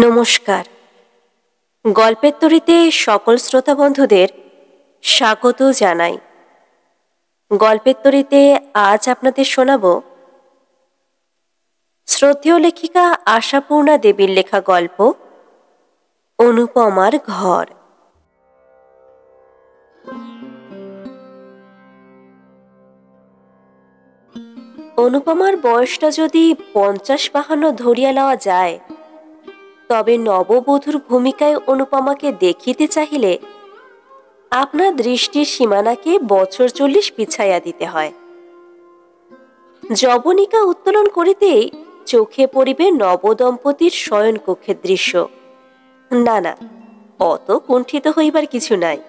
নমস্কার। গল্পের তরীতে সকল শ্রোতা বন্ধুদের স্বাগত জানাই। গল্পের তরীতে আজ আপনাদের শোনাব শ্রদ্ধেয় লেখিকা আশাপূর্ণা দেবীর লেখা গল্প অনুপমার ঘর। অনুপমার বয়সটা যদি 50-52 ধরিয়া লওয়া যায়, তবে নববধূর ভূমিকায় অনুপমাকে দেখিতে চাহিলে আপনার দৃষ্টির সীমানাকে বছর 40 পিছাইয়া দিতে হয়। যবনিকা উত্তোলন করিতেই চোখে পড়িবে নবদম্পতির শয়নকক্ষের দৃশ্য। না না, অত কুণ্ঠিত হইবার কিছু নাই।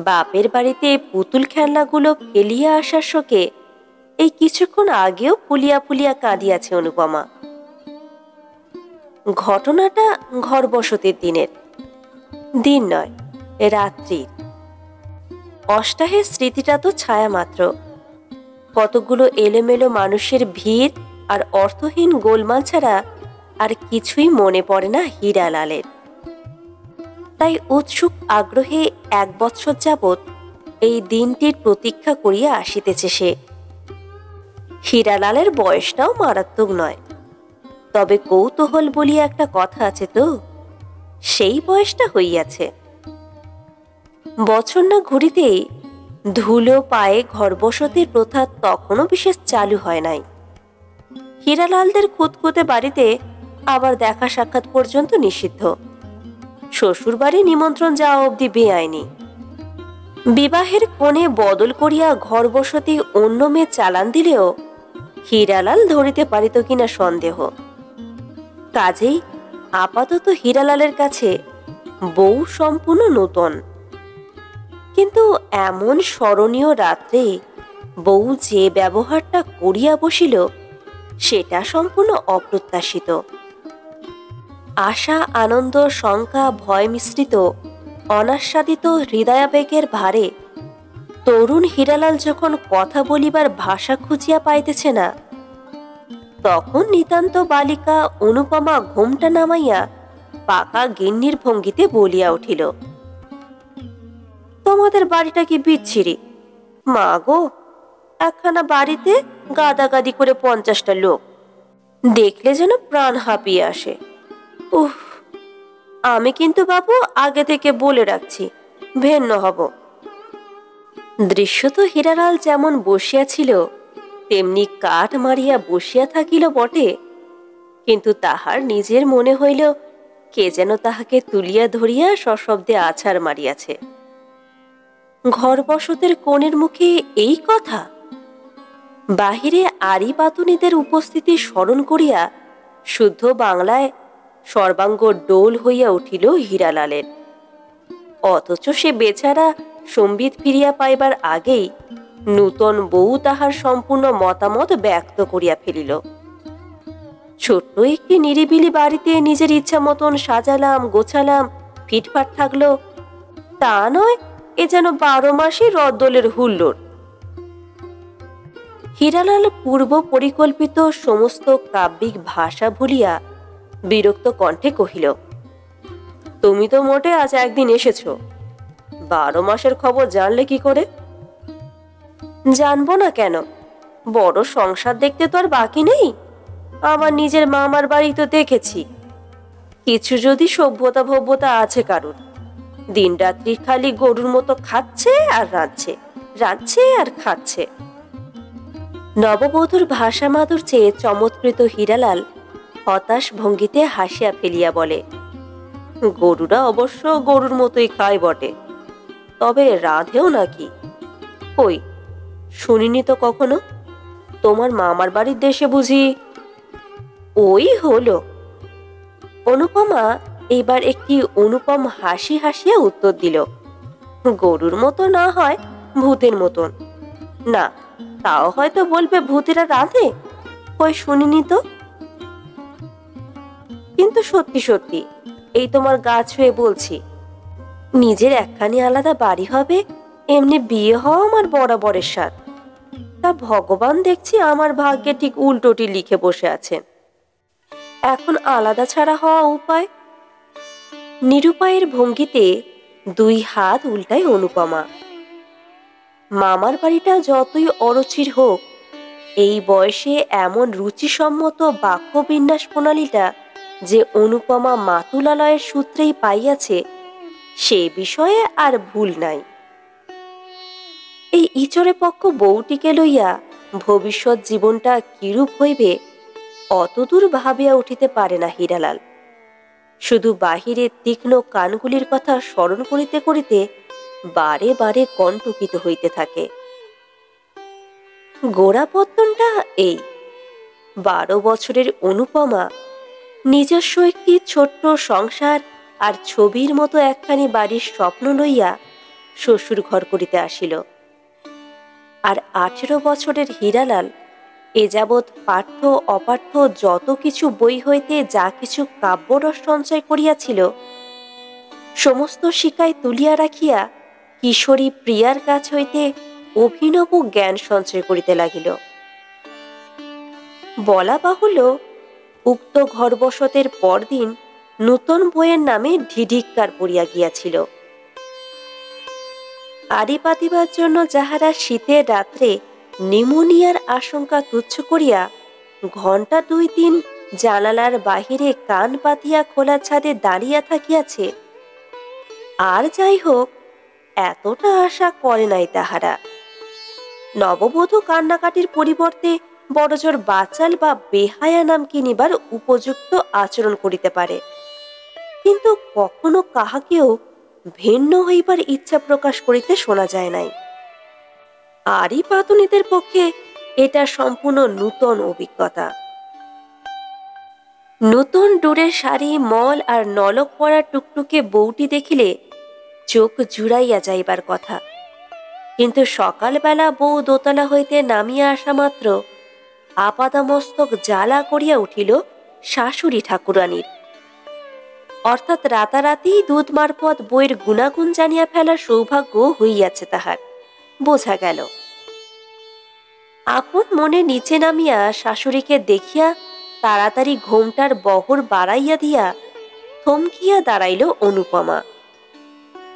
বাপের বাড়িতে পুতুল খেলনাগুলো ফেলিয়া আসার শোকে এই কিছুক্ষণ আগেও ফুলিয়া ফুলিয়া কাঁদিয়াছে অনুপমা। ঘটনাটা ঘর বসতির দিনের, দিন নয় রাত্রির। অষ্টাহের স্মৃতিটা তো ছায়া মাত্র। কতগুলো এলোমেলো মানুষের ভিড় আর অর্থহীন গোলমাল ছাড়া আর কিছুই মনে পড়ে না হীরালালের। তাই উৎসুক আগ্রহে 1 বৎসর যাবৎ এই দিনটির প্রতীক্ষা করিয়া আসিতেছে সে। হীরালালের বয়সটাও মারাত্মক নয়, তবে কৌতূহল বলিয়া একটা কথা আছে তো, সেই বয়সটা হইয়াছে। বছর না ঘুরিতেই ধুলো পায়ে ঘরবসতির প্রথা তখনও বিশেষ চালু হয় নাই। হীরালালদের খুঁতখুঁতে বাড়িতে আবার দেখা সাক্ষাৎ পর্যন্ত নিষিদ্ধ। শ্বশুর বাড়ি নিমন্ত্রণ যাওয়া অবধি বেআইনি। বিবাহের কোণে বদল করিয়া ঘরবসতি অন্য মেয়ে চালান দিলেও হীরালাল ধরিতে পারিত কিনা সন্দেহ। কাজেই আপাতত হীরালালের কাছে বউ সম্পূর্ণ নূতন। কিন্তু এমন স্মরণীয় রাত্রে বউ যে ব্যবহারটা করিয়া বসিল, সেটা সম্পূর্ণ অপ্রত্যাশিত। আশা, আনন্দ, শঙ্কা, ভয় মিশ্রিত অনাস্বাদিত হৃদয়াবেগের ভারে তরুণ হীরালাল যখন কথা বলিবার ভাষা খুঁজিয়া পাইতেছে না, তখন নিতান্ত বালিকা অনুপমা ঘোমটা নামাইয়া পাকা গিন্নির ভঙ্গিতে বলিয়া উঠিল, তোমাদের বাড়িটা কি বিচ্ছিরি? মা গো, একখানা বাড়িতে গাদাগাদি করে 50টা লোক, দেখলে যেন প্রাণ হাঁপিয়ে আসে। উহ, আমি কিন্তু বাবু আগে থেকে বলে রাখছি, ভিন্ন হব। দৃশ্য তো হীরালাল যেমন বসিয়াছিল তেমনি কাঠ মারিয়া বসিয়া থাকিল বটে, কিন্তু তাহার নিজের মনে হইল কে যেন তাহাকে তুলিয়া ধরিয়া সশব্দে আছাড় মারিয়াছে। ঘর বসতের কোণের মুখে এই কথা! বাহিরে আরি পাতুনিদের উপস্থিতি স্মরণ করিয়া শুদ্ধ বাংলায় সর্বাঙ্গ ডোল হইয়া উঠিল হীরালালের। অথচ সে বেচারা সম্বিত ফিরিয়া পাইবার আগেই নূতন বউ তাহার সম্পূর্ণ মতামত ব্যক্ত করিয়া ফেলিল। ছোট্ট একটি নিরিবিলি বাড়িতে নিজের ইচ্ছা মতন সাজালাম, গোছালাম, ফিটফাট থাকলো, তা নয় এ যেন 12 মাসই রদ্দলের হুল্লোড়। হীরালাল পূর্ব পরিকল্পিত সমস্ত কাব্যিক ভাষা ভুলিয়া বিরক্ত কণ্ঠে কহিল, তুমি তো মোটে আজ একদিন এসেছ, 12 মাসের খবর জানলে কি করে? জানবো না কেন, বড় সংসার দেখতে তো আর বাকি নেই। আমার নিজের মামার বাড়ি তো দেখেছি। কিছু যদি সভ্যতা ভব্যতা আছে কারুর, দিন রাত্রি খালি গরুর মতো খাচ্ছে আর রাঁধছে, রাঁধছে আর খাচ্ছে। নববধূর ভাষা মাধুর্যে চমৎকৃত হীরালাল হতাশ ভঙ্গিতে হাসিয়া ফেলিয়া বলে, গরুরা অবশ্য গরুর মতোই খায় বটে, তবে রাঁধেও নাকি? কই, শুনিনি তো কখনো। তোমার মামার বাড়ির দেশে বুঝি? ওই হলো। অনুপমা এইবার একটি অনুপম হাসি হাসিয়া উত্তর দিল, গরুর মতো না হয় ভূতের মতন। না, তাও হয়তো বলবে ভূতেরা রাঁধে, কই শুনিনি তো। কিন্তু সত্যি সত্যি এই তোমার গা ছুঁয়ে বলছি, নিজের একখানি আলাদা বাড়ি হবে, এমনি বিয়ে হওয়া আমার বরাবরের স্বাদ। তা ভগবান দেখছি আমার ভাগ্যে ঠিক উল্টোটি লিখে বসে আছেন। এখন আলাদা ছাড়া হওয়া উপায়। নিরুপায়ের ভঙ্গিতে দুই হাত উল্টায় অনুপমা। মামার বাড়িটা যতই অরুচির হোক, এই বয়সে এমন রুচিসম্মত বাক্যবিন্যাস প্রণালীটা যে অনুপমা মাতুলালয়ের সূত্রেই পাইয়াছে, সে বিষয়ে আর ভুল নাই। এই ইচরে পক্ষ বউটিকে লইয়া ভবিষ্যৎ জীবনটা কিরূপ হইবে অতদূর ভাবিয়া উঠিতে পারে না হীরালাল। শুধু বাহিরের তীক্ষ্ণ কানগুলির কথা স্মরণ করিতে করিতে বারে বারে কণ্টকিত হইতে থাকে। গোড়াপত্তনটা এই: 12 বছরের অনুপমা নিজস্ব একটি ছোট্ট সংসার আর ছবির মতো একখানি বাড়ির স্বপ্ন লইয়া শ্বশুর ঘর করিতে আসিল। আর 18 বছরের হীরালাল এ যাবৎ পাঠ্য অপাঠ্য যত কিছু বই হইতে যা কিছু কাব্যরস সঞ্চয় করিয়াছিল, সমস্ত শিকায় তুলিয়া রাখিয়া কিশোরী প্রিয়ার কাছ হইতে অভিনব জ্ঞান সঞ্চয় করিতে লাগিল। বলা বাহুল্য, উক্ত ঘরবসতের পরদিন নূতন বইয়ের নামে ঢিঢিক্কার পড়িয়া গিয়াছিল। আড়ি পাতিবার জন্য যাহারা শীতের রাত্রে নিউমোনিয়ার আশঙ্কা তুচ্ছ করিয়া ঘণ্টা 2-3 জানালার বাহিরে কান পাতিয়া খোলা ছাদে দাঁড়িয়া থাকিয়াছে, আর যাই হোক, এতটা আশা করে নাই তাহারা। নববধূ কান্নাকাটির পরিবর্তে বড়জোর বাচাল বা বেহায়া নাম কিনিবার উপযুক্ত আচরণ করিতে পারে, কিন্তু কখনো কাহাকেও ভিন্ন হইবার ইচ্ছা প্রকাশ করিতে শোনা যায় নাই। আরই পাতুনিদের পক্ষে এটা সম্পূর্ণ নূতন অভিজ্ঞতা। নূতন ডোরের শাড়ি, মল আর নলক পরা টুকটুকে বউটি দেখিলে চোখ জুড়াইয়া যাইবার কথা, কিন্তু সকালবেলা বউ দোতলা হইতে নামিয়া আসা মাত্র আপাদমস্তক জ্বালা করিয়া উঠিল শাশুড়ি ঠাকুরানীর। অর্থাৎ রাতারাতি দুধ মারফত বইয়ের গুণাগুণ জানিয়া ফেলার সৌভাগ্য হইয়াছে তাহার, বোঝা গেল। আপন মনে নিচে নামিয়া শাশুড়িকে দেখিয়া তাড়াতাড়ি ঘোমটার বহর বাড়াইয়া দিয়া থমকিয়া দাঁড়াইল অনুপমা।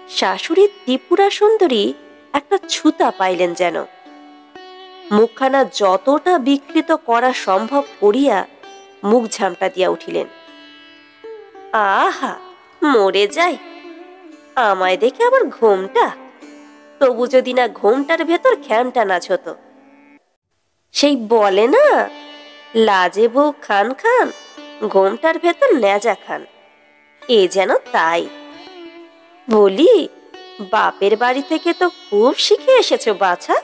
শাশুড়ির ত্রিপুরা সুন্দরী একটা ছুতা পাইলেন যেন। মুখখানা যতটা বিকৃত করা সম্ভব করিয়া মুখ ঝামটা দিয়া উঠিলেন। আহা, মরে যাই, আমায় দেখে আবার ঘোমটা! তবু যদি না ঘোমটার ভেতর খ্যামটা নাচ হতো। সেই বলে না, লাজে বউ খান খান, ঘোমটার ভেতর ন্যাজা খান, এ যেন তাই। বলি, বাপের বাড়ি থেকে তো খুব শিখে এসেছো বাছা।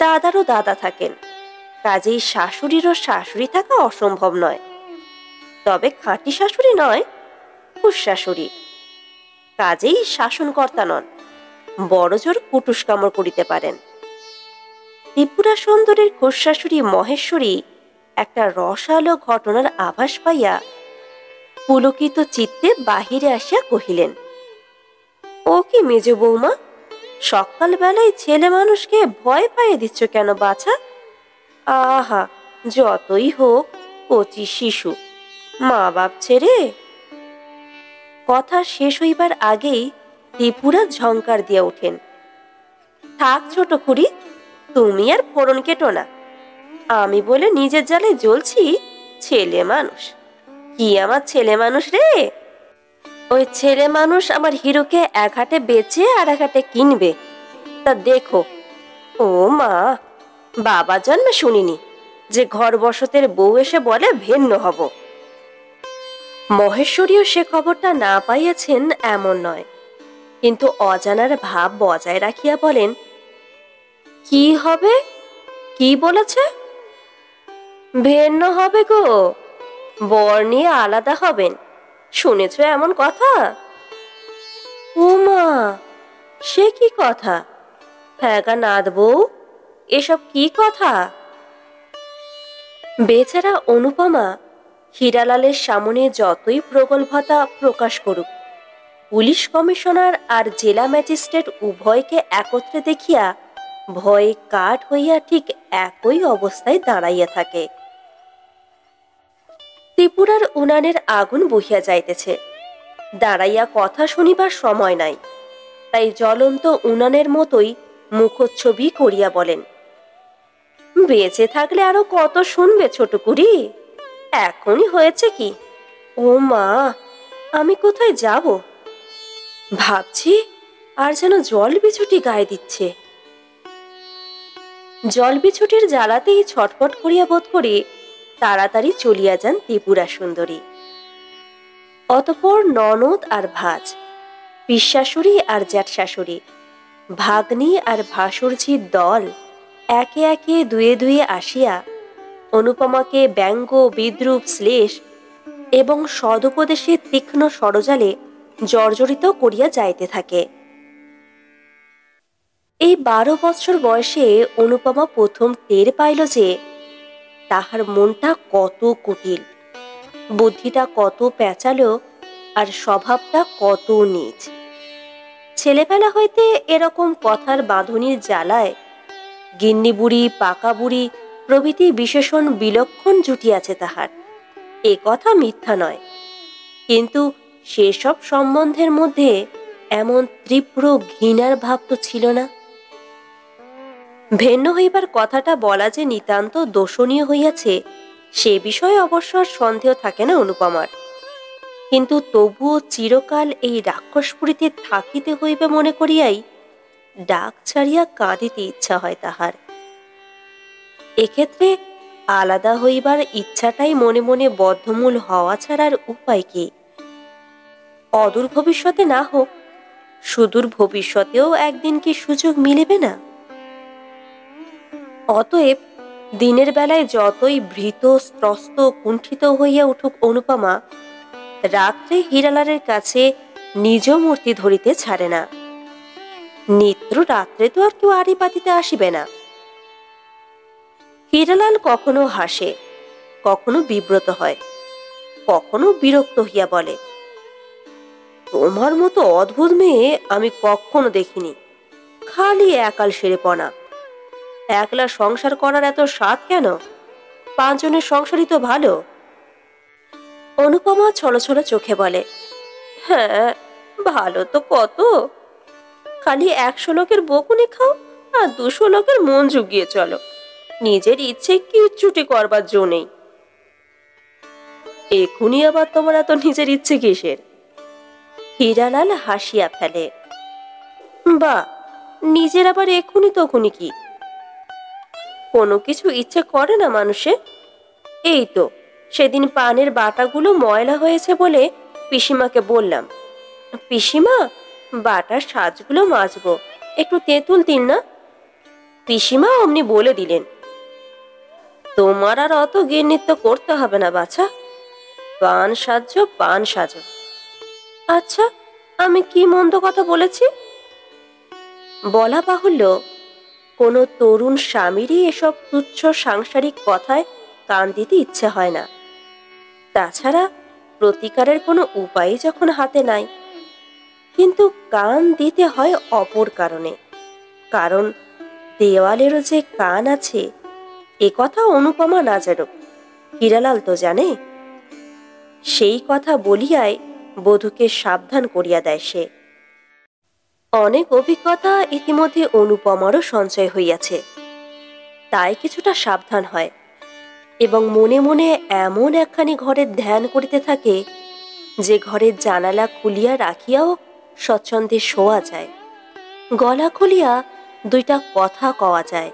দাদারও দাদা থাকেন, কাজেই শাশুড়িরও শাশুড়ি থাকা অসম্ভব নয়। তবে খাঁটি শাশুড়ি নয়, ফুসশাশুড়ি, কাজেই শাসনকর্তা নন, বড়জোর কুটুস কামড় করিতে পারেন। ত্রিপুরা সুন্দরীর খুশাশুড়ি মহেশ্বরী একটা রসালো ঘটনার আভাস পাইয়া পুলকিত চিত্তে বাহিরে আসিয়া কহিলেন, ও কি মেজ বৌমা, সকালবেলায় ছেলে মানুষকে ভয় পাইয়ে দিচ্ছ কেন বাছা? আহা, যতই হোক কচি শিশু, মা বাপ ছেড়ে। কথা শেষ হইবার আগেই ত্রিপুরা ঝংকার দিয়া ওঠেন, থাক ছোট খুড়ি, তুমি আর ফোড়ন কেটো না। আমি বলে নিজের জালে জ্বলছি, ছেলে মানুষ কি আমার ছেলে মানুষ রে? ওই ছেলে মানুষ আমার হিরোকে এক হাটে বেচে আর এক হাটে কিনবে, তা দেখো। ও মা, বাবা জন্মে শুনিনি যে ঘর বসতের বউ এসে বলে ভেন্ন হব। মহেশ্বরীও সে খবরটা না পাইয়াছেন এমন নয়, কিন্তু অজানার ভাব বজায় রাখিয়া বলেন, কি হবে? কি বলেছে? ভিন্ন হবে গো, বর নিয়ে আলাদা হবেন, শুনেছ এমন কথা? ও মা, সে কি কথা? হ্যাঁ গা নাথ বউ, এসব কি কথা? বেচারা অনুপমা হীরালালের সামনে যতই প্রগল্ভতা প্রকাশ করুক, পুলিশ কমিশনার আর জেলা ম্যাজিস্ট্রেট উভয়কে একত্রে দেখিয়া ভয়ে কাঠ হইয়া ঠিক একই অবস্থায় দাঁড়াইয়া থাকে। ত্রিপুরার উনানের আগুন বহিয়া যাইতেছে, দাঁড়াইয়া কথা শুনিবার সময় নাই, তাই জ্বলন্ত উনানের মতোই মুখচ্ছবি করিয়া বলেন, বেঁচে থাকলে আরো কত শুনবে ছোটকুড়ি, এখনই হয়েছে কি? ও মা, আমি কোথায় যাব? ভাবছি আর যেন জল বিছুটি গায়ে দিচ্ছে। জল বিছুটির জ্বালাতেই ছটফট করিয়া বোধ করি তাড়াতাড়ি চলিয়া যান ত্রিপুরা সুন্দরী। অতঃপর ননদ আর ভাজ, পিসশাশুড়ি আর জ্যাঠশাশুড়ি, ভাগ্নি আর ভাসুরঝির দল একে একে দুয়ে দুয়ে আসিয়া অনুপমাকে ব্যঙ্গ, বিদ্রূপ, শ্লেষ এবং সদুপদেশের তীক্ষ্ণ ষড়জালে জর্জরিত করিয়া যাইতে থাকে। এই 12 বৎসর বয়সে অনুপমা প্রথম টের পাইল যে তাহার মনটা কত কুটিল, বুদ্ধিটা কত প্যাঁচালো, আর স্বভাবটা কত নীচ। ছেলেবেলা হইতে এরকম কথার বাঁধনির জ্বালায় গিন্নি বুড়ি, পাকা বুড়ি প্রভৃতি বিশেষণ বিলক্ষণ জুটিয়াছে তাহার, এ কথা মিথ্যা নয়। কিন্তু সেসব সম্বন্ধের মধ্যে এমন তীব্র ঘৃণার ভাব তো ছিল না। ভিন্ন হইবার কথাটা বলা যে নিতান্ত দোষণীয় হইয়াছে, সে বিষয়ে অবশ্য সন্দেহ থাকে না অনুপমার, কিন্তু তবুও চিরকাল এই রাক্ষসপুরীতে থাকিতে হইবে মনে করিয়াই ডাক ছাড়িয়া কাঁদিতে ইচ্ছা হয় তাহার। এক্ষেত্রে আলাদা হইবার ইচ্ছাটাই মনে মনে বদ্ধমূল হওয়া ছাড়ার উপায় কি? অদূর ভবিষ্যতে না হোক, সুদূর ভবিষ্যতেও একদিন কি সুযোগ মিলিবে না? অতএব দিনের বেলায় যতই ভীত, ত্রস্ত, কুণ্ঠিত হইয়া উঠুক অনুপমা, রাত্রে হীরালালের কাছে নিজ মূর্তি ধরিতে ছাড়ে না। নিত্য রাত্রে তো আর কেউ আড়ি পাতিতে আসিবে না। হীরালাল কখনো হাসে, কখনো বিব্রত হয়, কখনো বিরক্ত হইয়া বলে, তোমার মতো অদ্ভুত মেয়ে আমি কখনো দেখিনি, খালি একাল সেরেপনা। একলা সংসার করার এত স্বাদ কেন? 5 জনের সংসারই তো ভালো। অনুপমা ছলো ছলো চোখে বলে, হ্যাঁ ভালো তো কত, খালি 100 লোকের বকুনি খাও আর 200 লোকের মন জুগিয়ে চলো, নিজের ইচ্ছে কিচ্ছুটি করবার জো নেই। এখুনি আবার তোমার এত নিজের ইচ্ছে কিসের? হীরালাল হাসিয়া ফেলে, বা নিজের আবার এখুনি তখুনি কি? কোনো কিছু ইচ্ছে করে না মানুষে? এই তো সেদিন পানের বাটাগুলো ময়লা হয়েছে বলে পিসিমাকে বললাম, পিসিমা বাটার সাজগুলো মাজবো, একটু তেঁতুল দিন না। পিসিমা অমনি বলে দিলেন, তোমার আর অত গিন্নিত্ব করতে হবে না বাছা, পান সাজো পান সাজো। আচ্ছা, আমি কি মন্দ কথা বলেছি? বলা বাহুল্য, কোনো তরুণ স্বামীরই এসব তুচ্ছ সাংসারিক কথায় কান দিতে ইচ্ছে হয় না। তাছাড়া প্রতিকারের কোনো উপায় যখন হাতে নাই, কিন্তু কান দিতে হয় অপর কারণে, কারণ দেওয়ালেরও যে কান আছে এ কথা অনুপমা না জানুক, হীরালাল তো জানে। সেই কথা বলিয়াই বধূকে সাবধান করিয়া দেয় সে। অনেক অভিজ্ঞতা ইতিমধ্যে অনুপমারও সঞ্চয় হইয়াছে, তাই কিছুটা সাবধান হয় এবং মনে মনে এমন একখানি ঘরের ধ্যান করিতে থাকে যে ঘরের জানালা খুলিয়া রাখিয়াও স্বচ্ছন্দে শোয়া যায়, গলা খুলিয়া 2টা কথা কওয়া যায়।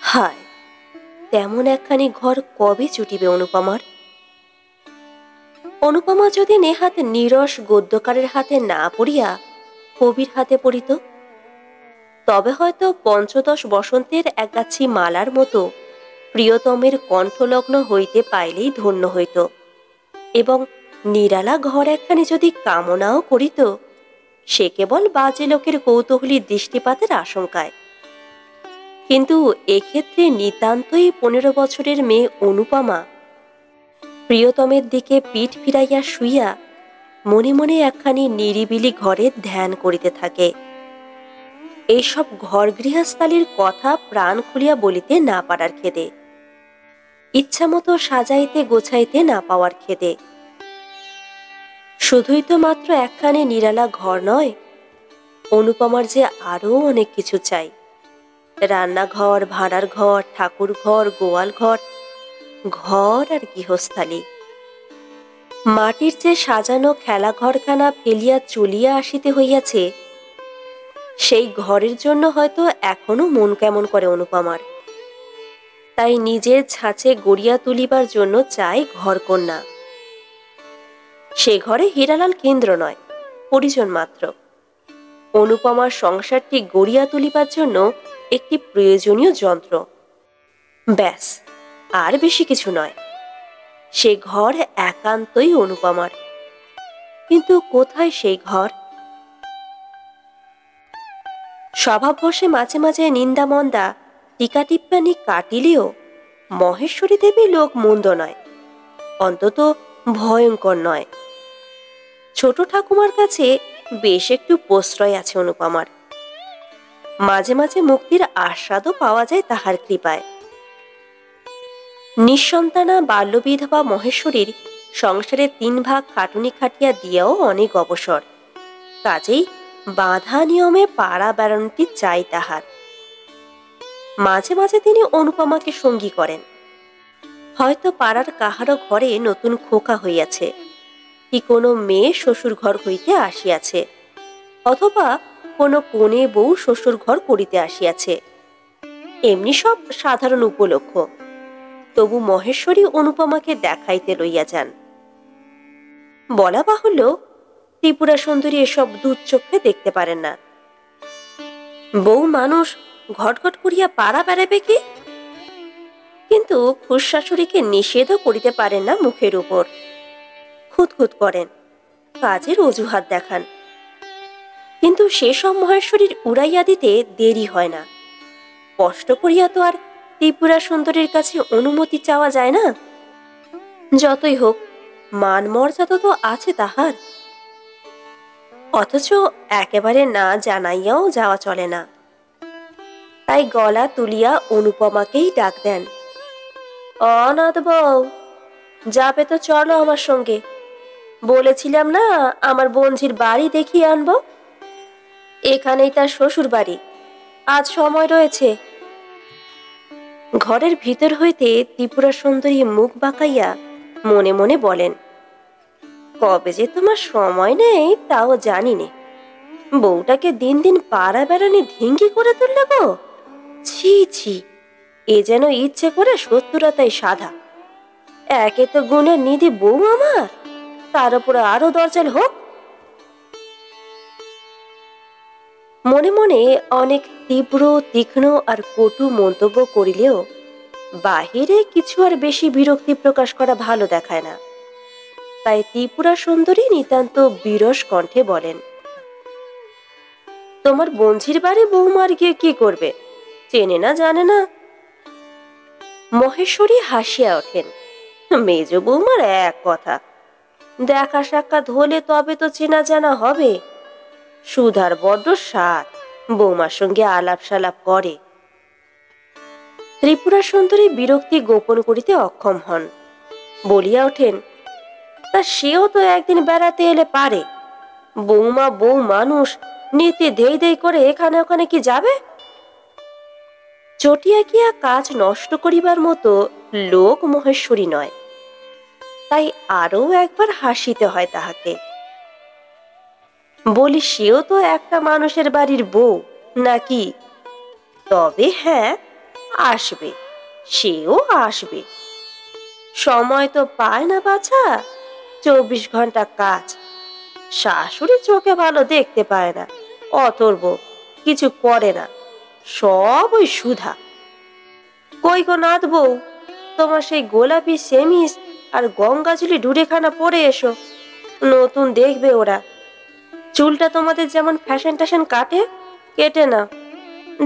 হায়, তেমন একখানি ঘর কবে জুটিবে অনুপমার? অনুপমা যদি নেহাত নীরস গদ্যকারের হাতে না পড়িয়া কবির হাতে পড়িত, তবে হয়তো 5-10 বসন্তের একগাছি মালার মতো প্রিয়তমের কণ্ঠলগ্ন হইতে পাইলেই ধন্য হইত, এবং নিরালা ঘর একখানি যদি কামনাও করিত, সে কেবল বাজে লোকের কৌতূহলী দৃষ্টিপাতের আশঙ্কায়। কিন্তু এক্ষেত্রে নিতান্তই 15 বছরের মেয়ে অনুপমা প্রিয়তমের দিকে পিঠ ফিরাইয়া শুইয়া মনে মনে একখানি নিরিবিলি ঘরে ধ্যান করিতে থাকে। এইসব ঘর গৃহস্থালির কথা প্রাণ খুলিয়া বলিতে না পারার খেদে। ইচ্ছামতো সাজাইতে গোছাইতে না পাওয়ার খেদে। শুধুই তো মাত্র একখানে নিরালা ঘর নয়, অনুপমার যে আরও অনেক কিছু চাই। রান্নাঘর, ভাড়ার ঘর, ঠাকুর ঘর, গোয়াল ঘর, ঘর আর গৃহস্থালী। মাটির যে সাজানো খেলাঘরখানা ফেলিয়া চলিয়া আসিতে হইয়াছে, সেই ঘরের জন্য হয়তো এখনো মন কেমন করে অনুপমার। তাই নিজের ছাঁচে গড়িয়া তুলিবার জন্য চাই ঘরকন্যা। সে ঘরে হীরালাল কেন্দ্র নয়, পরিজন মাত্র। অনুপমার সংসারটি গড়িয়া তুলিবার জন্য একটি প্রয়োজনীয় যন্ত্র, ব্যাস, আর বেশি কিছু নয়। সে ঘর একান্তই অনুপমার। কিন্তু কোথায় সেই ঘর? স্বভাববশে মাঝে মাঝে নিন্দামন্দা টিকা টিপ্পানি কাটিলেও মহেশ্বরী দেবী লোক মন্দ নয়, অন্তত ভয়ঙ্কর নয়। ছোট ঠাকুমার কাছে বেশ একটু প্রশ্রয় আছে অনুপমার। মাঝে মাঝে মুক্তির আস্বাদও পাওয়া যায় তাহার কৃপায়। নিঃসন্তানা বাল্যবিধবা মহেশ্বরীর সংসারে 3 ভাগ খাটুনি খাটিয়া দিয়াও অনেক অবসর। কাজেই বাঁধা নিয়মে পাড়া বেড়ানোটি চাই তাহার। মাঝে মাঝে তিনি অনুপমাকে সঙ্গী করেন। হয়তো পাড়ার কাহারও ঘরে নতুন খোকা হইয়াছে, কি কোনো মেয়ে শ্বশুর ঘর হইতে আসিয়াছে, অথবা কোনো কনে বউ শ্বশুর ঘর করিতে আসিয়াছে। এমনি সব সাধারণ উপলক্ষ। তবু মহেশ্বরী অনুপমাকে দেখাইতে লইয়া যান। বলা বাহুল্য, ত্রিপুরা সুন্দরী এসব দুধচক্ষে দেখতে পারেন না। বউ মানুষ ঘটঘট করিয়া পাড়া বেড়াবে কি? কিন্তু খুশাশুড়িকে নিষেধও করিতে পারেন না মুখের উপর। খুঁতখুত করেন, কাজের অজুহাত দেখান। কিন্তু সেসব মহেশ্বরীর উড়াইয়া দিতে দেরি হয় না। কষ্ট করিয়া তো আর ত্রিপুরা সুন্দরীর কাছে অনুমতি চাওয়া যায় না। যতই হোক, মান মর্যাদা তো আছে তাহার। অথচ একেবারে না জানাইয়াও যাওয়া চলে না। তাই গলা তুলিয়া অনুপমাকেই ডাক দেন। অনাথ বউ, যাবে তো চলো আমার সঙ্গে। বলেছিলাম না আমার বঞ্ঝির বাড়ি দেখিয়ে আনবো। এখানেই তার শ্বশুর বাড়ি, আজ সময় রয়েছে। ঘরের ভিতর হইতে ত্রিপুরা সুন্দরী মুখ বাঁকাইয়া মনে মনে বলেন, কবে যে তোমার সময় নেই তাও জানি নে। বউটাকে দিন দিন পাড়া বেড়ানি ঢিঙ্গি করে তুললে গো। ছি ছি, এ যেন ইচ্ছে করে শত্রুরাতাই সাধা। একে তো গুণের নিধি বউ আমার, তার উপরে আরো দরজাল হোক। মনে মনে অনেক তীব্র, তীক্ষ্ণ আর কটু মন্তব্য করিলেও বাহিরে কিছু আর বেশি বিরক্তি প্রকাশ করা ভালো দেখায় না। তাই ত্রিপুরা সুন্দরী নিতান্ত বিরস কণ্ঠে বলেন, তোমার বঞ্ঝির বাড়ি বৌমার গিয়ে কি করবে? চেনে না, জানে না? মহেশ্বরী হাসিয়া ওঠেন। মেজ বৌমার এক কথা, দেখা সাক্ষাৎ হলে তবে তো চেনা জানা হবে। সুধার বড্ড স্বাদ, বৌমার সঙ্গে আলাপ সালাপ করে। ত্রিপুরা সুন্দরী বিরক্তি গোপন করিতে অক্ষম হন। বলিয়া ওঠেন, তা সেও তো একদিন বেড়াতে এলে পারে। বৌমা বউ মানুষ, নিতে ধেই ধেই করে এখানে ওখানে কি যাবে? চটিয়া গিয়া কাজ নষ্ট করিবার মতো লোক মহেশ্বরী নয়। তাই আরও একবার হাসিতে হয় তাহাকে। বলি, সেও তো একটা মানুষের বাড়ির বউ নাকি? তবে হ্যাঁ, আসবে, সেও আসবে। সময় তো পায় না বাছা, 24 ঘন্টা কাজ। শাশুড়ি চোখে ভালো দেখতে পায় না, অথর্ব কিছু করে না, সব ওই সুধা। কই গো নাথ বউ, তোমার সেই গোলাপি সেমিস আর গঙ্গাজলি ডুরেখানা পরে এসো, নতুন দেখবে ওরা। চুলটা তোমাদের যেমন ফ্যাশন ট্যাশন কাটে, কেটে না।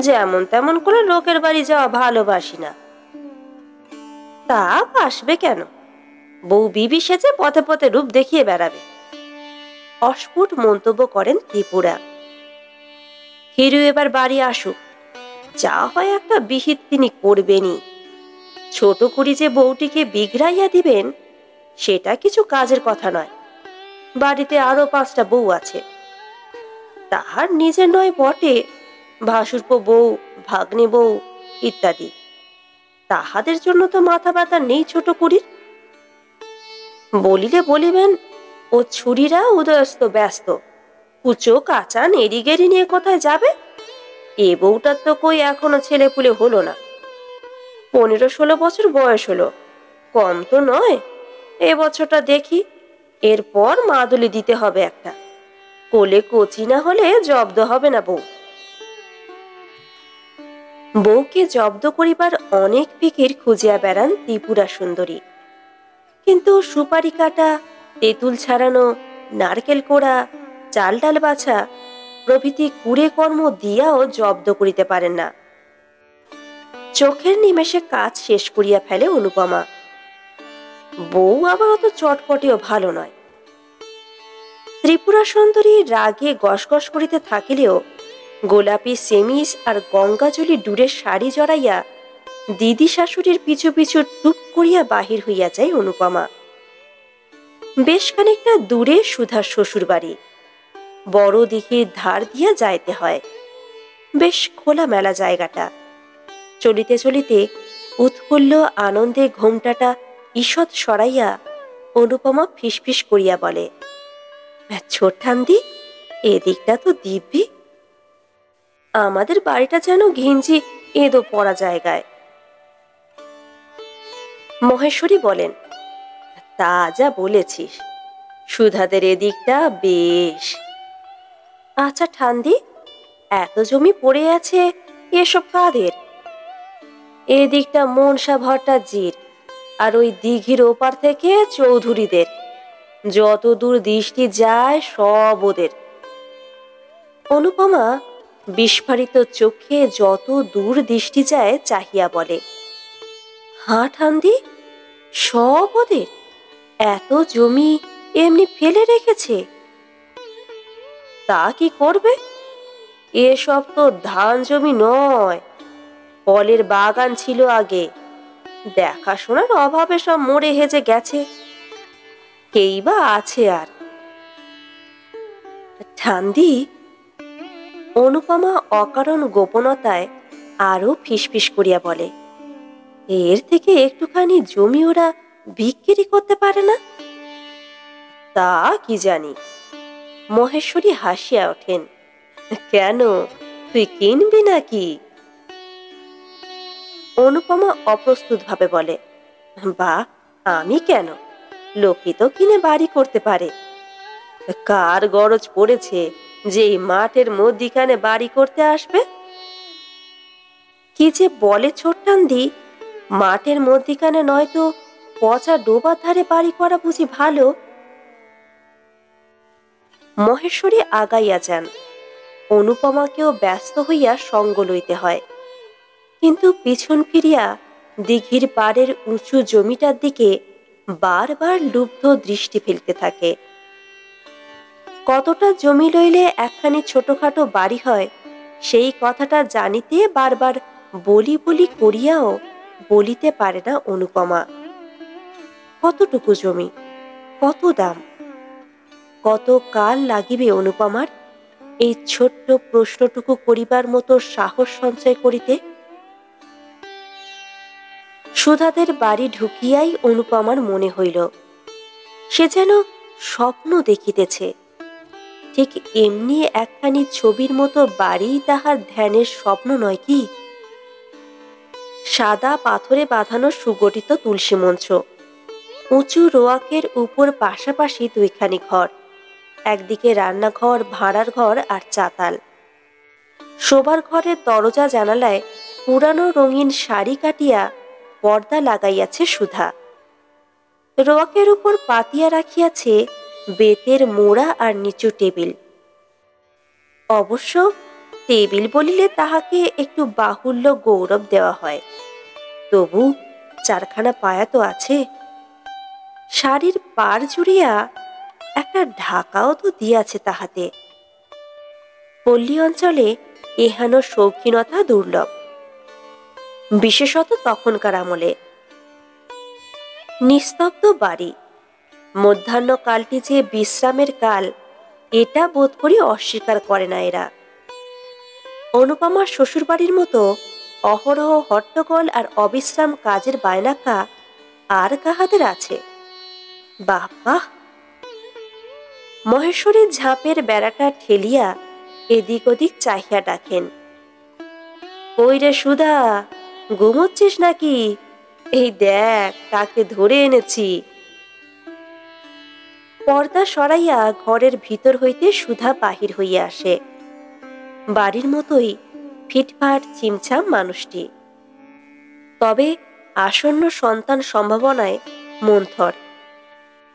যেমন তেমন করে লোকের বাড়ি যাওয়া ভালোবাসি না। তা আসবে কেন? বউ বিবি সেজে পথে পথে রূপ দেখিয়ে বেড়াবে। অস্ফুট মন্তব্য করেন ত্রিপুরা। হিরু এবার বাড়ি আসুক, যা হয় একটা বিহিত তিনি করবেনই। ছোট করি যে বউটিকে বিগড়াইয়া দিবেন, সেটা কিছু কাজের কথা নয়। বাড়িতে আরো 5টা বউ আছে, তাহার নিজের নয় বটে, ভাসুরপো বউ, ভাগ্নে বউ ইত্যাদি। তাহাদের জন্য তো মাথা ব্যথা নেই ছোট কুড়ির। বলিলে বলিবেন, ও ছুরিরা উদয়স্ত ব্যস্ত, কুচো কাঁচা নেড়িগেড়ি নিয়ে কোথায় যাবে? এ বউটার তো কই এখনো ছেলে পুলে হলো না, 15-16 বছর বয়স হলো, কম তো নয়। এ বছরটা দেখি, এরপর মাদুলি দিতে হবে একটা, কোলে কচি না হলে জব্দ হবে না বউ। বউকে জব্দ করিবার অনেক ফিকির খুঁজিয়া বেড়ান ত্রিপুরা সুন্দরী, কিন্তু সুপারি কাটা, তেঁতুল ছাড়ানো, নারকেল কোড়া, চাল ডাল বাছা প্রভৃতি কুড়ে কর্ম দিয়াও জব্দ করিতে পারেন না। চোখের নিমেষে কাজ শেষ করিয়া ফেলে অনুপমা। বউ আবার অত চটপটেও ভালো নয়। ত্রিপুরা সুন্দরী রাগে গসগস করিতে থাকিলেও গোলাপি সেমিস আর গঙ্গাজলি ডুরের শাড়ি জড়াইয়া দিদি শাশুড়ির পিছু পিছু টুপ করিয়া বাহির হইয়া যায় অনুপমা। বেশ খানিকটা দূরে সুধার শ্বশুর বাড়ি, বড় দিঘির ধার দিয়া যাইতে হয়। বেশ খোলামেলা জায়গাটা। চলিতে চলিতে উৎফুল্ল আনন্দে ঘোমটাটা ঈষৎ সরাইয়া অনুপমা ফিসফিস করিয়া বলে, ছোট্টান্দি, এদিকটা তো দিব্যি। আমাদের বাড়িটা যেন ঘিঞ্জি এঁদো পড়া জায়গায়। মহেশ্বরী বলেন, তা যা বলেছিস, সুধাদের এদিকটা বেশ। আচ্ছা ঠান্দি, এত জমি পড়ে আছে, এসব কাদের? এদিকটা মনসা ভট্টাচার্যের, আর ওই দিঘির ওপার থেকে চৌধুরীদের। যত দূর দৃষ্টি যায় সব ওদের। অনুপমা বিস্ফারিত চোখে যত দূর দৃষ্টি যায় চাহিয়া বলে, হাঁ ঠান্দি, সব ওদের? এত জমি এমনি ফেলে রেখেছে? তা কি করবে? এসব তো ধান জমি নয়, ফলের বাগান ছিল আগে, দেখাশোনার অভাবে সব মরে হেজে গেছে, কেই বা আছে আর। ঠান্দি, অনুপমা অকারণ গোপনতায় আরো ফিসফিস করিয়া বলে, এর থেকে একটুখানি জমি ওরা বিক্রি করতে পারে না? তা কি জানি। মহেশ্বরী হাসিয়া ওঠেন, কেন, তুই কিনবি নাকি? অনুপমা অপ্রস্তুত ভাবে বলে, বা, আমি কেন, লোকে তো কিনে বাড়ি করতে পারে। কার গরজ পড়েছে যে এই মাঠের মধ্যিখানে বাড়ি করতে আসবে? কি যে বলে ছোট্টান্দি, মাঠের মধ্যিখানে নয়তো পচা ডোবার ধারে বাড়ি করা বুঝি ভালো? মহেশ্বরী আগাইয়া যান। অনুপমাকেও ব্যস্ত হইয়া সঙ্গ লইতে হয়, কিন্তু পিছন ফিরিয়া দিঘির পাড়ের উঁচু জমিটার দিকে বারবার লুব্ধ দৃষ্টি ফেলতে থাকে। কতটা জমি লইলে একখানি ছোটখাটো বাড়ি হয়, সেই কথাটা জানিতে বারবার বলি বলি করিয়াও বলিতে পারে না অনুপমা। কতটুকু জমি, কত দাম, কত কাল লাগিবে অনুপমার এই ছোট্ট প্রশ্নটুকু করিবার মতো সাহস সঞ্চয় করিতে? সুধাদের বাড়ি ঢুকিয়াই অনুপমার মনে হইল সে যেন স্বপ্ন দেখিতেছে। ঠিক এমনি একখানি ছবির মতো বাড়ি তাহার ধ্যানের স্বপ্ন নয় কি? সাদা পাথরে বাঁধানো সুগঠিত তুলসী মঞ্চ, উঁচু রোয়াকের উপর পাশাপাশি দুইখানি ঘর, একদিকে রান্নাঘর, ভাঁড়ার ঘর আর চাতাল। শোবার ঘরের দরজা জানালায় পুরানো রঙিন শাড়ি কাটিয়া পর্দা লাগাইয়াছে সুধা। রোয়াকের উপর পাতিয়া রাখিয়াছে বেতের মোড়া আর নিচু টেবিল। অবশ্য টেবিল বলিলে তাহাকে একটু বাহুল্য গৌরব দেওয়া হয়, তবু 4খানা পায়া তো আছে। শাড়ির পাড় জুড়িয়া একটা ঢাকাও তো দিয়াছে তাহাতে। পল্লী অঞ্চলে এহেন শৌখিনতা দুর্লভ, বিশেষত তখনকার আমলে। নিস্তব্ধ বাড়ি। মধ্যাহ্নকালটি যে বিশ্রামের কাল, এটা বোধ করি অস্বীকার করে না এরা। অনুপমার শ্বশুরবাড়ির মতো অহরহ হট্টগোল আর অবিশ্রাম কাজের বায়নাকা আর কাহাদের আছে? বাহ বাহ! মহেশ্বরী ঝাঁপের বেড়াটা ঠেলিয়া এদিক ওদিক চাহিয়া ডাকেন, ওই রে সুধা, ঘুমোচ্ছিস নাকি? এই দেখ তাকে ধরে এনেছি। পর্দা সরাইয়া ঘরের ভিতর হইতে সুধা বাহির হইয়া আসে। বাড়ির মতোই ফিটফাট চিমছাম মানুষটি, তবে আসন্ন সন্তান সম্ভাবনায় মন্থর।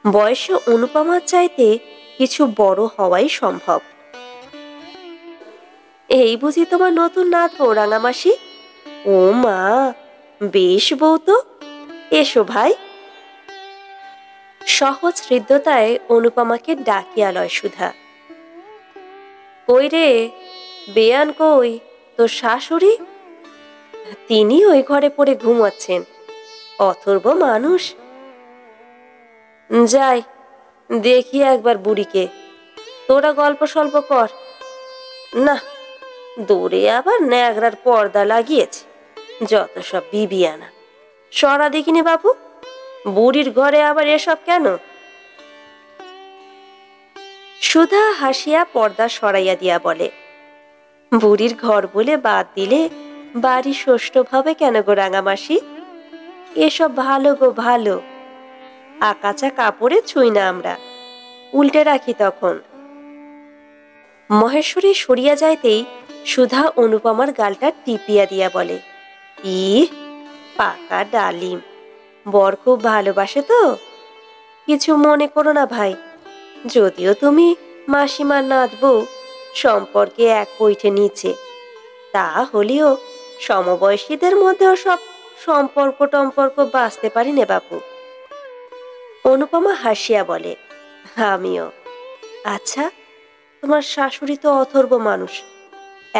বয়সে অনুপমার চাইতে কিছু বড় হওয়াই সম্ভব। এই বুঝি তোমার নতুন নাত বউ রাঙামাসি? ও মা, বেশ বউ তো, এসো ভাই। সহজ হৃদ্যতায় অনুপমাকে ডাকিয়া লয় সুধা। কই রে বেয়ান, কই তোর শাশুড়ি? তিনি ওই ঘরে পড়ে ঘুমাচ্ছেন, অথর্ব মানুষ। যাই দেখি একবার বুড়িকে, তোরা গল্প সল্প কর না। দূরে আবার ন্যাগরার পর্দা লাগিয়েছে, যত সব বিবিয়ানা। সরা দেখিনি বাবু, বুড়ির ঘরে আবার এসব কেন? সুধা হাসিয়া পর্দা সরাইয়া দিয়া বলে, বুড়ির ঘর বলে বাদ দিলে বাড়ি ষষ্ঠভাবে কেন গো রাঙামাসি? এসব ভালো গো ভালো, আকাচা কাপড়ে ছুঁই না আমরা, উল্টে রাখি তখন। মহেশ্বরী সরিয়া যাইতেই সুধা অনুপমার গালটা টিপিয়া দিয়া বলে, ই পাকা ডালিম, বর খুব ভালোবাসে তো। কিছু মনে করো না ভাই, যদিও তুমি মাসিমার নাত বউ, সম্পর্কে এক পৈঠে নিচে, তা হলেও সমবয়সীদের মধ্যেও সব সম্পর্ক টম্পর্ক বাঁচতে পারি নে বাপু। অনুপমা হাসিয়া বলে, আমিও। আচ্ছা, তোমার শাশুড়ি তো অথর্ব মানুষ,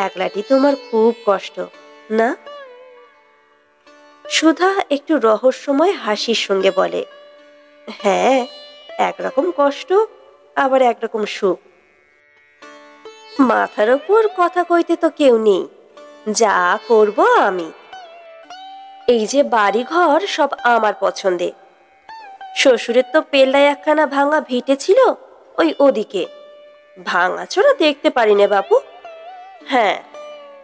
একলাটি তোমার খুব কষ্ট না? সুধা একটু রহস্যময় হাসির সঙ্গে বলে, হ্যাঁ, একরকম কষ্ট আবার একরকম সুখ। মাথার ওপর কথা কইতে তো কেউ নেই, যা করব আমি। এই যে বাড়ি ঘর সব আমার পছন্দে। শ্বশুরের তো পেল্লায় একখানা ভাঙা ভিটে ছিল ওই ওদিকে, ভাঙাচোরা দেখতে পারি নে বাপু। হ্যাঁ,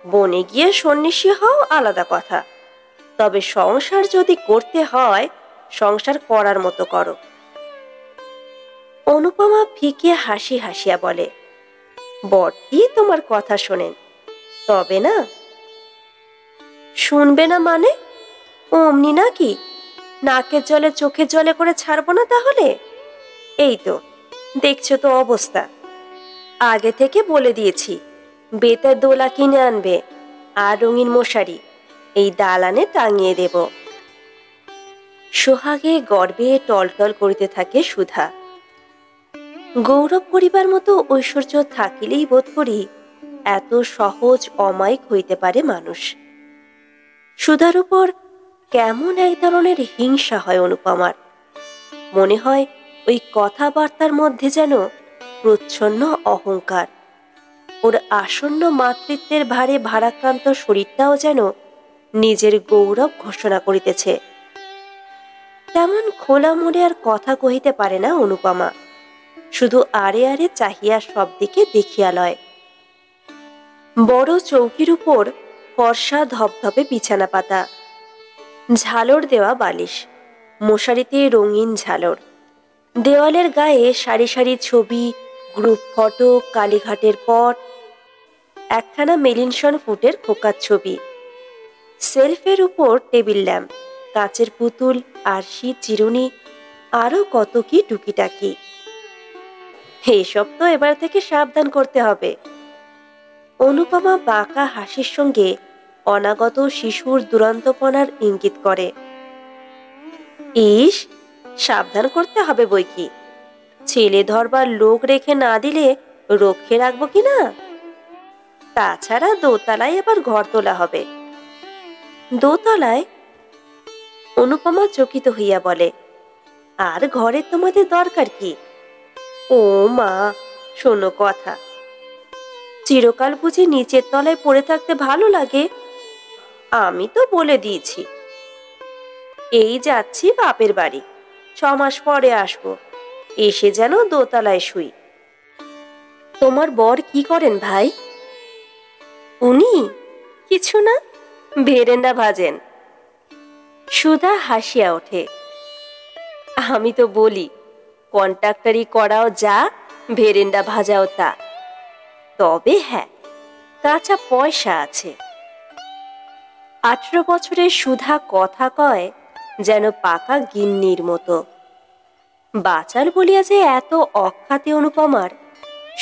বনে গিয়ে সন্ন্যাসী হও আলাদা কথা, তবে সংসার যদি করতে হয় সংসার করার মতো করো। অনুপমা ফিকে হাসি হাসিয়া বলে, বড়টি তোমার কথা শোনেন, তবে না। শুনবে না মানে? অমনি নাকি নাকের জলে চোখের জলে করে ছাড়বো না তাহলে? এই তো দেখছো তো অবস্থা। আগে থেকে বলে দিয়েছি, বেতের দোলা কিনে আনবে আর রঙিন মশারি এই দালানে টাঙিয়ে দেব। সোহাগে গর্বে টলটল করিতে থাকে সুধা। গৌরব করিবার মতো ঐশ্বর্য থাকিলেই বোধ করি এত সহজ অমায়িক হইতে পারে মানুষ। সুধার উপর কেমন এক ধরনের হিংসা হয় অনুপমার। মনে হয় ওই কথাবার্তার মধ্যে যেন প্রচ্ছন্ন অহংকার। ওর আসন্ন মাতৃত্বের ভারে ভারাক্রান্ত শরীরটাও যেন নিজের গৌরব ঘোষণা করিতেছে। তেমন খোলা মনে আর কথা কহিতে পারে না অনুপমা, শুধু আড়ে আড়ে চাহিয়া সব দিকে দেখিয়া লয়। বড় চৌকির উপর ফর্সা ধপধপে বিছানা পাতা, ঝালর দেওয়া বালিশ, মশারিতে রঙিন ঝালর, দেওয়ালের গায়ে সারি সারি ছবি, গ্রুপ ফটো, কালীঘাটের পট, একখানা মেলিনসন ফুটের খোকার ছবি, সেলফের উপর টেবিল ল্যাম্প, কাচের পুতুল, আরশি, চিরুনি, আরো কত কি টুকিটাকি। এইসব তো এবার থেকে সাবধান করতে হবে। অনুপমা বাঁকা হাসির সঙ্গে অনাগত শিশুর দুরন্তপনার ইঙ্গিত করে। ইস, সাবধান করতে হবে বই কি, ছেলে ধরবার লোক রেখে না দিলে রক্ষে রাখবো কি না? তাছাড়া দোতলায় আবার ঘর তোলা হবে। দোতলায়? অনুপমা চকিত হইয়া বলে, আর ঘরে তোমাদের দরকার কি? ও মা, শোনো কথা, চিরকাল বুঝি নিচের তলায় পড়ে থাকতে ভালো লাগে? আমি তো বলে দিয়েছি, এই যাচ্ছি বাপের বাড়ি, 6 মাস পরে আসবো, এসে যেন দোতলায় শুই। তোমার বর কি করেন ভাই? উনি কিছু না, ভেরেন্ডা ভাজেন। সুধা হাসিয়া ওঠে। আমি তো বলি, কন্ট্রাক্টারি করাও যা, ভেরেন্ডা ভাজাও তা। তবে হ্যাঁ, কাঁচা পয়সা আছে। 18 বছরের সুধা কথা কয় যেন পাকা গিন্নির মতো। বাচাল বলিয়া যে এত অখ্যাতি অনুপমার,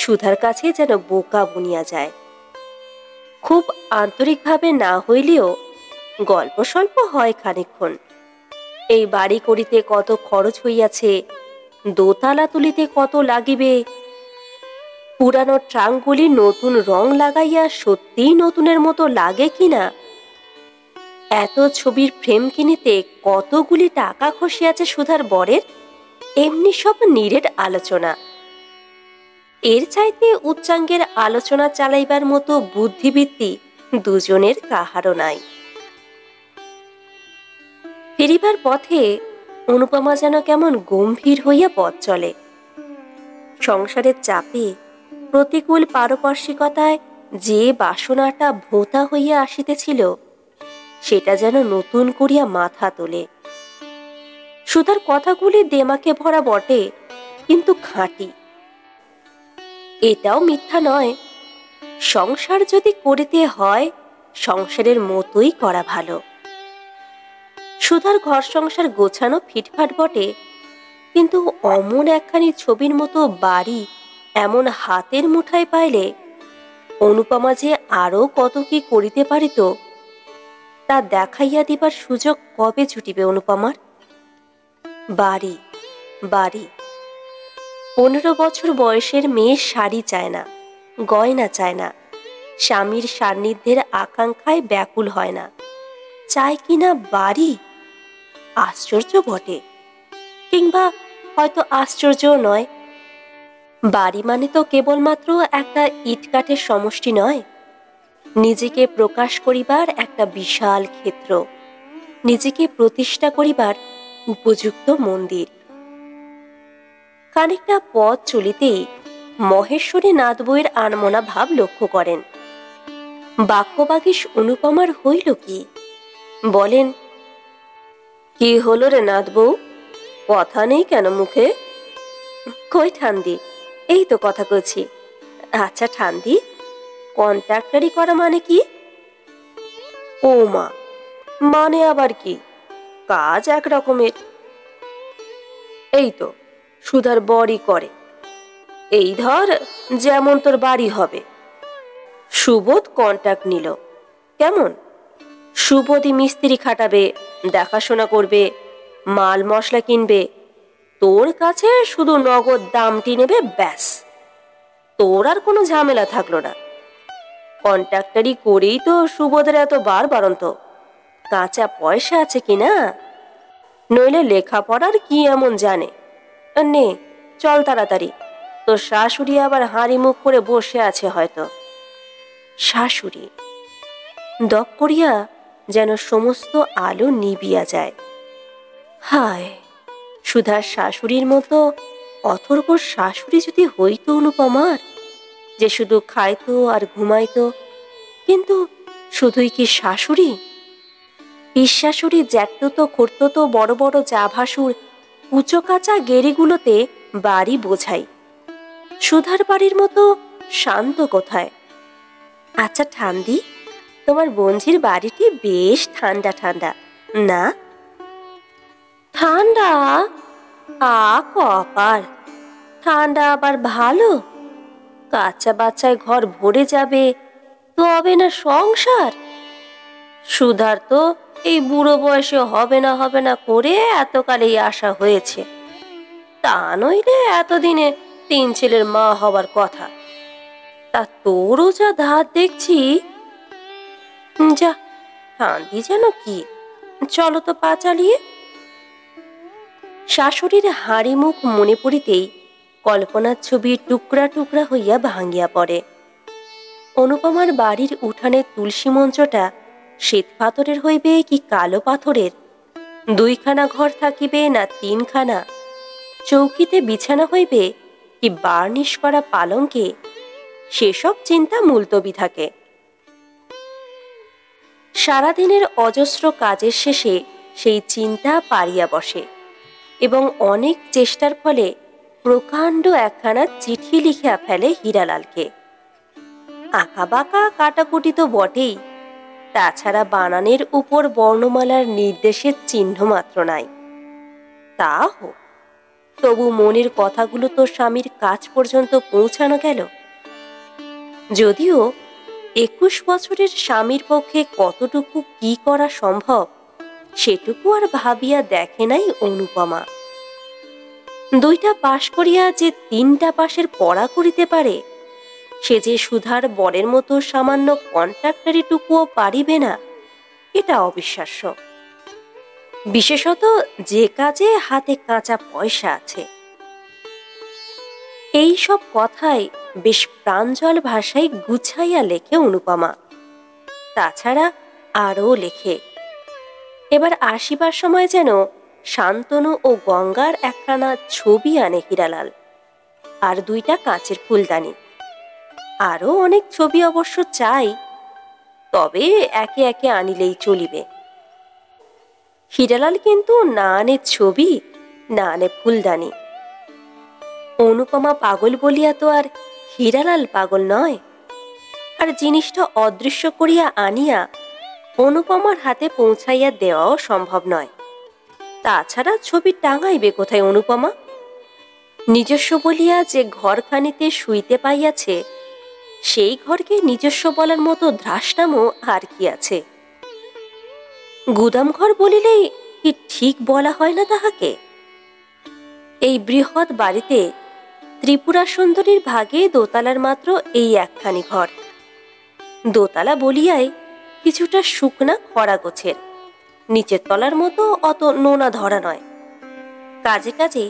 সুধার কাছে যেন বোকা বুনিয়া যায়। খুব আন্তরিকভাবে না হইলেও গল্প স্বল্প হয় খানিকক্ষণ। এই বাড়ি করিতে কত খরচ হইয়াছে, দোতলা তুলিতে কত লাগিবে, পুরানো ট্রাঙ্কগুলি নতুন রং লাগাইয়া সত্যিই নতুনের মতো লাগে কিনা, এত ছবির ফ্রেম কিনিতে কতগুলি টাকা খসিয়াছে সুধার বরের, এমনি সব নিরেট আলোচনা। এর চাইতে উচ্চাঙ্গের আলোচনা চালাইবার মতো বুদ্ধিবৃত্তি দুজনের কাহারও নাই। ফিরিবার পথে অনুপমা যেন কেমন গম্ভীর হইয়া পথ চলে। সংসারের চাপে, প্রতিকূল পারপার্শ্বিকতায় যে বাসনাটা ভোঁতা হইয়া আসিতেছিল, সেটা যেন নতুন করিয়া মাথা তোলে। সুধার কথাগুলি দেমাকে ভরা বটে, কিন্তু খাঁটি। এটাও মিথ্যা নয়, সংসার যদি করিতে হয় সংসারের মতোই করা ভালো। সুধার ঘর সংসার গোছানো ফিটফাট বটে, কিন্তু অমন একখানি ছবির মতো বাড়ি এমন হাতের মুঠায় পাইলে অনুপমা যে আরো কত কি করিতে পারিত, তা দেখাইয়া দিবার সুযোগ কবে ছুটিবে অনুপমার? বাড়ি বাড়ি, 15 বছর বয়সের মেয়ে শাড়ি চায় না, গয়না চায় না, স্বামীর সান্নিধ্যের আকাঙ্ক্ষায় ব্যাকুল হয় না, চায় কিনা বাড়ি। আশ্চর্য বটে, কিংবা হয়তো আশ্চর্যও নয়। বাড়ি মানে তো কেবলমাত্র একটা ইট কাঠের সমষ্টি নয়, নিজেকে প্রকাশ করিবার একটা বিশাল ক্ষেত্র, নিজেকে প্রতিষ্ঠা করিবার উপযুক্ত মন্দির। খানিকটা পথ চলিতেই মহেশ্বরী নাথ বইয়ের আনমনা ভাব লক্ষ্য করেন। বাক্যবাগীশ অনুপমার হইল কি? বলেন, কি হলো রে নাথ বউ, কথা নেই কেন মুখে? কই ঠান্দি, এই তো কথা কইছি। আচ্ছা ঠান্দি, কন্ট্রাক্টারি করা মানে কি? ও মা, মানে আবার কি? কাজ এক রকমের। এই তো সুধার বরই করে। এই ধর, যেমন তোর বাড়ি হবে, সুবোধ কন্ট্রাক্ট নিল, কেমন? সুবোধই মিস্ত্রি খাটাবে, দেখাশোনা করবে, মাল মশলা কিনবে, তোর কাছে শুধু নগদ দামটি নেবে, ব্যাস। তোর আর কোনো ঝামেলা থাকলো না। কন্ট্রাক্টারি করেই তো সুবোধের এত বারবারন্ত, কাঁচা পয়সা আছে কিনা, নইলে লেখাপড়ার কি এমন জানে? নে চল তাড়াতাড়ি, তোর শাশুড়ি আবার হাঁড়ি মুখ করে বসে আছে হয়তো। শাশুড়ি, দপ করিয়া যেন সমস্ত আলো নিবিয়া যায়। হায়, সুধার শাশুড়ির মতো অথর্বর শাশুড়ি যদি হইতো অনুপমার, যে শুধু খাইতো আর ঘুমাইতো, কিন্তু শুধুই কি শাশুড়ি? পিশাশুড়ি জ্যাঠতো খড়তো বড় বড় চা ভাসুর উঁচো কাঁচা গেরিগুলোতে বাড়ি বোঝাই, সুধার বাড়ির মতো শান্ত কোথায়? আচ্ছা ঠান্দি, তোমার বঞ্ঝির বাড়িটি বেশ ঠান্ডা ঠান্ডা না? ঠান্ডা? কপাল, ঠান্ডা আবার ভালো? কাচ্চা বাচ্চায় ঘর ভরে যাবে, তবে না সংসার। সুধার তো এই বুড়ো বয়সে হবে না হবে না করে এতকালেই আশা হয়েছে, তা নইলে এতদিনে 3 ছেলের মা হবার কথা। তা তোরও যা ধার দেখছি। যা ঠান্ডি যেন কি, চলো তো পা চালিয়ে। শাশুড়ির হাঁড়ি মুখ মনে পড়িতেই কল্পনার ছবি টুকরা টুকরা হইয়া ভাঙিয়া পড়ে। অনুপমার বাড়ির উঠানের তুলসী মঞ্চটা শ্বেত পাথরের হইবে কি কালো পাথরের, 2খানা ঘর থাকিবে না 3খানা, চৌকিতে বিছানা হইবে কি বার্নিশ করা পালঙ্কে, সেসব চিন্তা মুলতবি থাকে। সারাদিনের অজস্র কাজের শেষে সেই চিন্তা পারিয়া বসে এবং অনেক চেষ্টার ফলে প্রকাণ্ড একখানা চিঠি লিখিয়া ফেলে হীরালালকে। আঁকা বাঁকা কাটাকুটি তো বটেই, তাছাড়া বানানের উপর বর্ণমালার নির্দেশের চিহ্ন মাত্র নাই। তা হোক, তবু মনের কথাগুলো তো স্বামীর কাছ পর্যন্ত পৌঁছানো গেল। যদিও 21 বছরের স্বামীর পক্ষে কতটুকু কি করা সম্ভব সেটুকু আর ভাবিয়া দেখে নাই অনুপমা। 2টা পাশ করিয়া যে 3টা পাশের পড়া করিতে পারে, সে যে সুধার বরের মতো সামান্য কন্ট্রাক্টরিটুকুও পারিবে না, এটা অবিশ্বাস্য। বিশেষত যে কাজে হাতে কাঁচা পয়সা আছে। এই সব কথাই বেশ প্রাঞ্জল ভাষায় গুছাইয়া লেখে অনুপমা। তাছাড়া আরও লেখে। এবার আসিবার সময় যেন শান্তনু ও গঙ্গার একখানা ছবি আনে হীরালাল, আর 2টা কাঁচের ফুলদানি। আরও অনেক ছবি অবশ্য চাই, তবে একে একে আনিলেই চলিবে। হীরালাল কিন্তু না আনে ছবি, না আনে ফুলদানি। অনুপমা পাগল বলিয়া তো আর হীরালাল পাগল নয়। আর জিনিসটা অদৃশ্য করিয়া আনিয়া অনুপমার হাতে পৌঁছাইয়া দেওয়াও সম্ভব নয়। তাছাড়া ছবি টাঙাইবে কোথায় অনুপমা? নিজস্ব বলিয়া যে ঘরখানিতে শুইতে পাইয়াছে, সেই ঘরকে নিজস্ব বলার মতো ধ্রাসনামও আর কি আছে? গুদাম ঘর বলিলেই কি ঠিক বলা হয় না তাহাকে? এই বৃহৎ বাড়িতে ত্রিপুরা সুন্দরীর ভাগে দোতলার মাত্র এই একখানি ঘর। দোতলা বলিয়াই কিছুটা শুকনা খরা গোছের, নিচের তলার মতো অত নোনা ধরা নয়। কাজে কাজে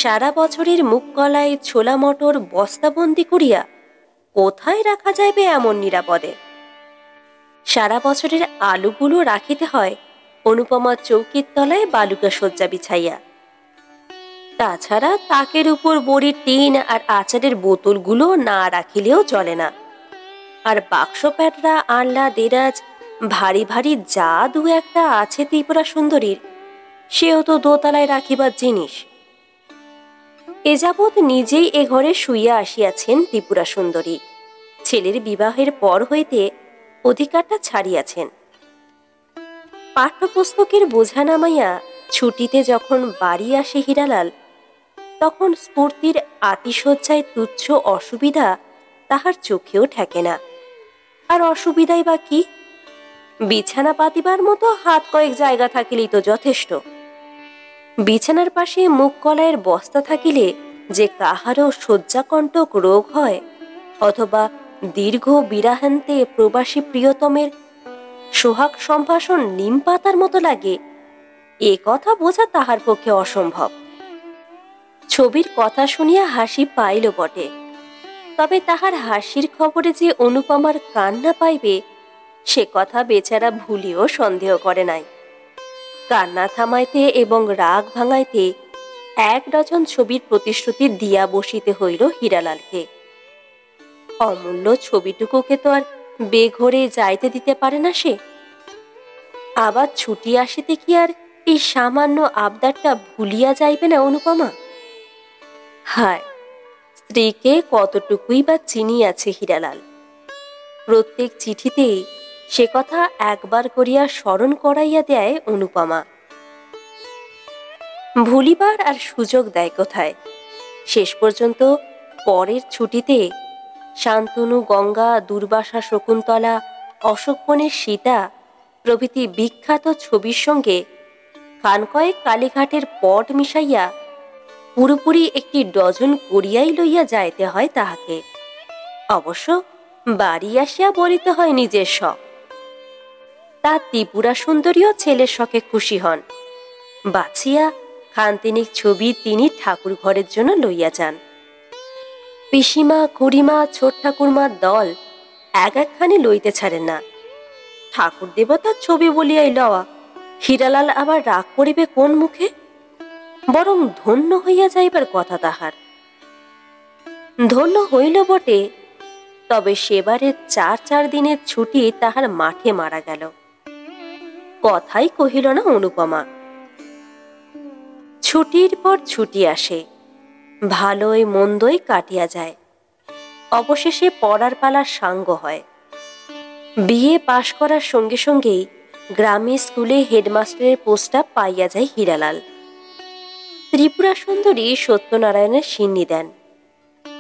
সারা বছরের মুখ কলায় ছোলা মটর বস্তাবন্দি করিয়া কোথায় রাখা যাইবে এমন নিরাপদে? সারা বছরের আলুগুলো রাখিতে হয় অনুপমার চৌকির তলায় বালুকা শয্যা বিছাইয়া। তাছাড়া তাকের উপর বড়ির টিন আর আচারের বোতলগুলো না রাখিলেও চলে না। আর বাক্স প্যাটরা, আনলা, দেরাজ, ভারী ভারী যা 2-1টা আছে ত্রিপুরা সুন্দরীর, সেও তো দোতলায় রাখিবার জিনিস। এ যাবৎ নিজেই এ ঘরে শুইয়া আসিয়াছেন ত্রিপুরা সুন্দরী। ছেলের বিবাহের পর হইতে অধিকারটা ছাড়িয়াছেন। পাঠ্যপুস্তকের বোঝা নামাইয়া ছুটিতে যখন বাড়ি আসে হীরালাল, তখন স্ফূর্তির আতিশয্যায় তুচ্ছ অসুবিধা তাহার চোখেও ঠেকে না। আর অসুবিধাই বা কি? বিছানা পাতিবার মতো হাত কয়েক জায়গা থাকিলেই তো যথেষ্ট। বিছানার পাশে মুখ কলাইয়ের বস্তা থাকিলে যে কাহারও শয্যাকণ্টক রোগ হয়, অথবা দীর্ঘ বিরাহান্তে প্রবাসী প্রিয়তমের সোহাগ সম্ভাষণ নিম পাতার মতো লাগে, এ কথা বোঝা তাহার পক্ষে অসম্ভব। ছবির কথা শুনিয়া হাসি পাইল বটে, তবে তাহার হাসির খবরে যে অনুপমার কান্না পাইবে, সে কথা বেচারা ভুলিও সন্দেহ করে নাই। কান্না থামাইতে এবং রাগ ভাঙাইতে 1 ডজন ছবির প্রতিশ্রুতি দিয়া বসিতে হইল হীরালালকে। অমূল্য ছবিটুকুকে তো আর বেঘরে যাইতে দিতে পারে না সে। আবার ছুটি আসিতে কি আর এই সামান্য আবদারটা ভুলিয়া যাইবে না অনুপমা? হায়, স্ত্রীকে কতটুকুই বা চিনিয়াছে হীরালাল। প্রত্যেক চিঠিতেই সে কথা একবার করিয়া স্মরণ করাইয়া দেয় অনুপমা। ভুলিবার আর সুযোগ দেয় কোথায়? শেষ পর্যন্ত পরের ছুটিতে শান্তনু, গঙ্গা, দুর্বাসা, শকুন্তলা, অশোকবনের সীতা প্রভৃতি বিখ্যাত ছবির সঙ্গে খান কয়েক কালীঘাটের পট মিশাইয়া পুরোপুরি 1 ডজন করিয়াই লইয়া যাইতে হয় তাহাকে। অবশ্য বাড়ি আসিয়া বলিতে হয় নিজের শখ। তা ত্রিপুরা সুন্দরীও ছেলের শখে খুশি হন। বাছিয়া খানতিনিক ছবি তিনি ঠাকুর ঘরের জন্য লইয়া যান। পিসিমা, খুড়িমা, ছোট ঠাকুরমার দল এক একখানি লইতে ছাড়েন না। ঠাকুর দেবতার ছবি বলিয়াই লওয়া, হীরালাল আবার রাগ করিবে কোন মুখে? বরং ধন্য হইয়া যাইবার কথা তাহার। ধন্য হইল বটে, তবে সেবারে 4 দিনের ছুটি তাহার মাঠে মারা গেল। কথাই কহিল না অনুপমা। ছুটির পর ছুটি আসে, ভালোই মন্দই কাটিয়া যায়। অবশেষে পড়ার পালা সাঙ্গ হয়। বিএ পাশ করার সঙ্গে সঙ্গেই গ্রামে স্কুলে হেডমাস্টারের পোস্টটা পাইয়া যায় হীরালাল। ত্রিপুরা সুন্দরী সত্যনারায়ণের সিন্নি দেন,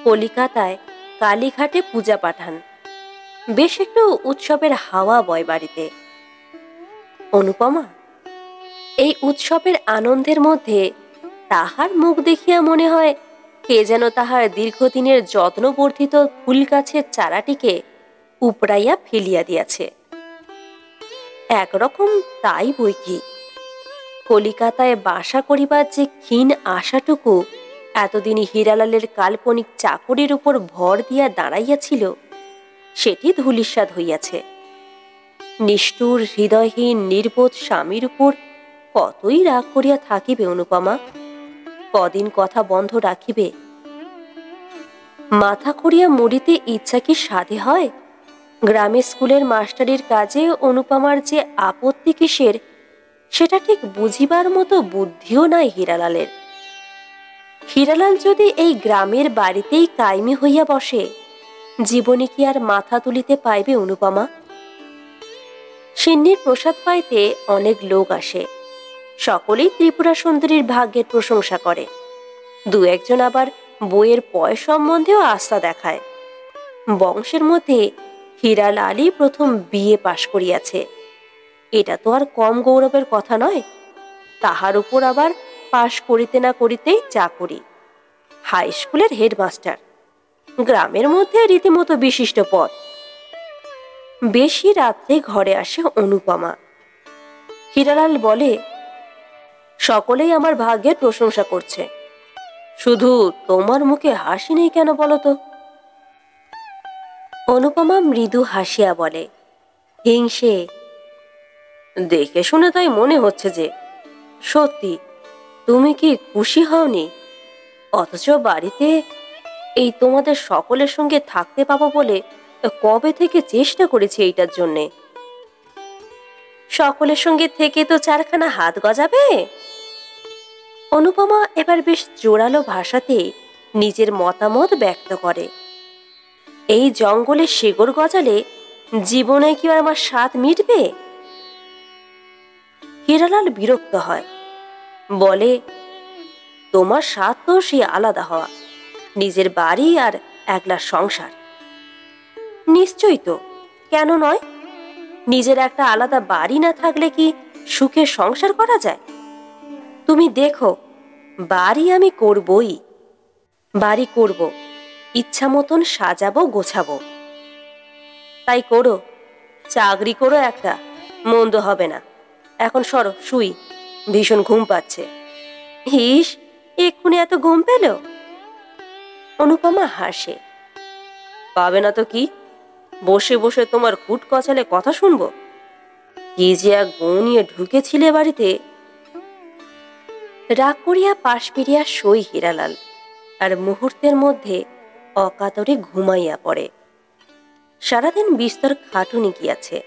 কলিকাতায় কালীঘাটে পূজা পাঠান। বেশ একটু উৎসবের হাওয়া বয় বাড়িতে। অনুপমা এই উৎসবের আনন্দের মধ্যে তাহার মুখ দেখিয়া মনে হয় কে যেন তাহার দীর্ঘদিনের যত্নবর্ধিত ফুল গাছের চারাটিকে উপড়াইয়া ফেলিয়া দিয়াছে। একরকম তাই বই কি। কলিকাতায় বাসা করিবার যে ক্ষীণ আশাটুকু এতদিন হীরালালের কাল্পনিক চাকরির উপর ভর দিয়া দাঁড়াইয়াছিল, সেটি ধূলিসাৎ হইয়াছে। নিষ্ঠুর হৃদয়হীন নির্বোধ স্বামীর উপর কতই রাগ করিয়া থাকিবে অনুপমা? কদিন কথা বন্ধ রাখিবে? মাথা করিয়া মরিতে ইচ্ছা কি সাধে হয়? গ্রামে স্কুলের মাস্টারির কাজে অনুপমার যে আপত্তি কিসের, সেটা ঠিক বুঝিবার মতো বুদ্ধিও নাই হীরালালের। হীরালাল যদি এই গ্রামের বাড়িতেই কায়েমি হইয়া বসে, জীবনে কি আর মাথা তুলিতে পাইবে অনুপমা? সিন্নির প্রসাদ পাইতে অনেক লোক আসে। সকলেই ত্রিপুরা সুন্দরীর ভাগ্যের প্রশংসা করে। 2-1 আবার বইয়ের পয় সম্বন্ধেও আস্থা দেখায়। বংশের মধ্যে হীরালালই প্রথম বিএ পাশ করিয়াছে, এটা তো আর কম গৌরবের কথা নয়। তাহার উপর আবার পাশ করিতে না করিতেই চাকরি, হাই স্কুলের হেডমাস্টার, গ্রামের মধ্যে রীতিমতো বিশিষ্ট পদ। বেশি রাত্রে ঘরে আসে অনুপমা। হীরালাল বলে, সকলেই আমার ভাগ্যের প্রশংসা করছে, শুধু তোমার মুখে হাসি নেই কেন বলতো? অনুপমা মৃদু হাসিয়া বলে, হিংসে। দেখে শুনে তাই মনে হচ্ছে যে। সত্যি তুমি কি খুশি হওনি? অথচ বাড়িতে এই তোমাদের সকলের সঙ্গে থাকতে পাবো বলে কবে থেকে চেষ্টা করেছি এইটার জন্যে। সকলের সঙ্গে থেকে তো 4খানা হাত গজাবে। অনুপমা এবার বেশ জোরালো ভাষাতে নিজের মতামত ব্যক্ত করে। এই জঙ্গলে শিকড় গজালে জীবনে কি আর আমার স্বাদ মিটবে? হীরালাল বিরক্ত হয়, বলে, তোমার স্বাদ তো সে আলাদা হওয়া, নিজের বাড়ি আর একলা সংসার। নিশ্চয়ই তো, কেন নয়? নিজের একটা আলাদা বাড়ি না থাকলে কি সুখে সংসার করা যায়? তুমি দেখো, বাড়ি আমি করবই। বাড়ি করব, ইচ্ছা মতন সাজাবো গোছাবো। তাই করো, চাকরি করো একটা, মন্দ হবে না। এখন সরো, শুই, ভীষণ ঘুম পাচ্ছে। হিস, এক্ষুনি এত ঘুম পেল? অনুপমা হাসে। পাবে না তো কি, বসে বসে তোমার কুট কচালে কথা শুনবো? কি যে এক গো নিয়ে ঢুকেছিলে বাড়িতে। রাগ করিয়া পাশ ফিরিয়া সই হীরালাল, আর মুহূর্তের মধ্যে অকাতরে ঘুমাইয়া পড়ে। সারাদিন বিস্তর খাটুনি গিয়াছে।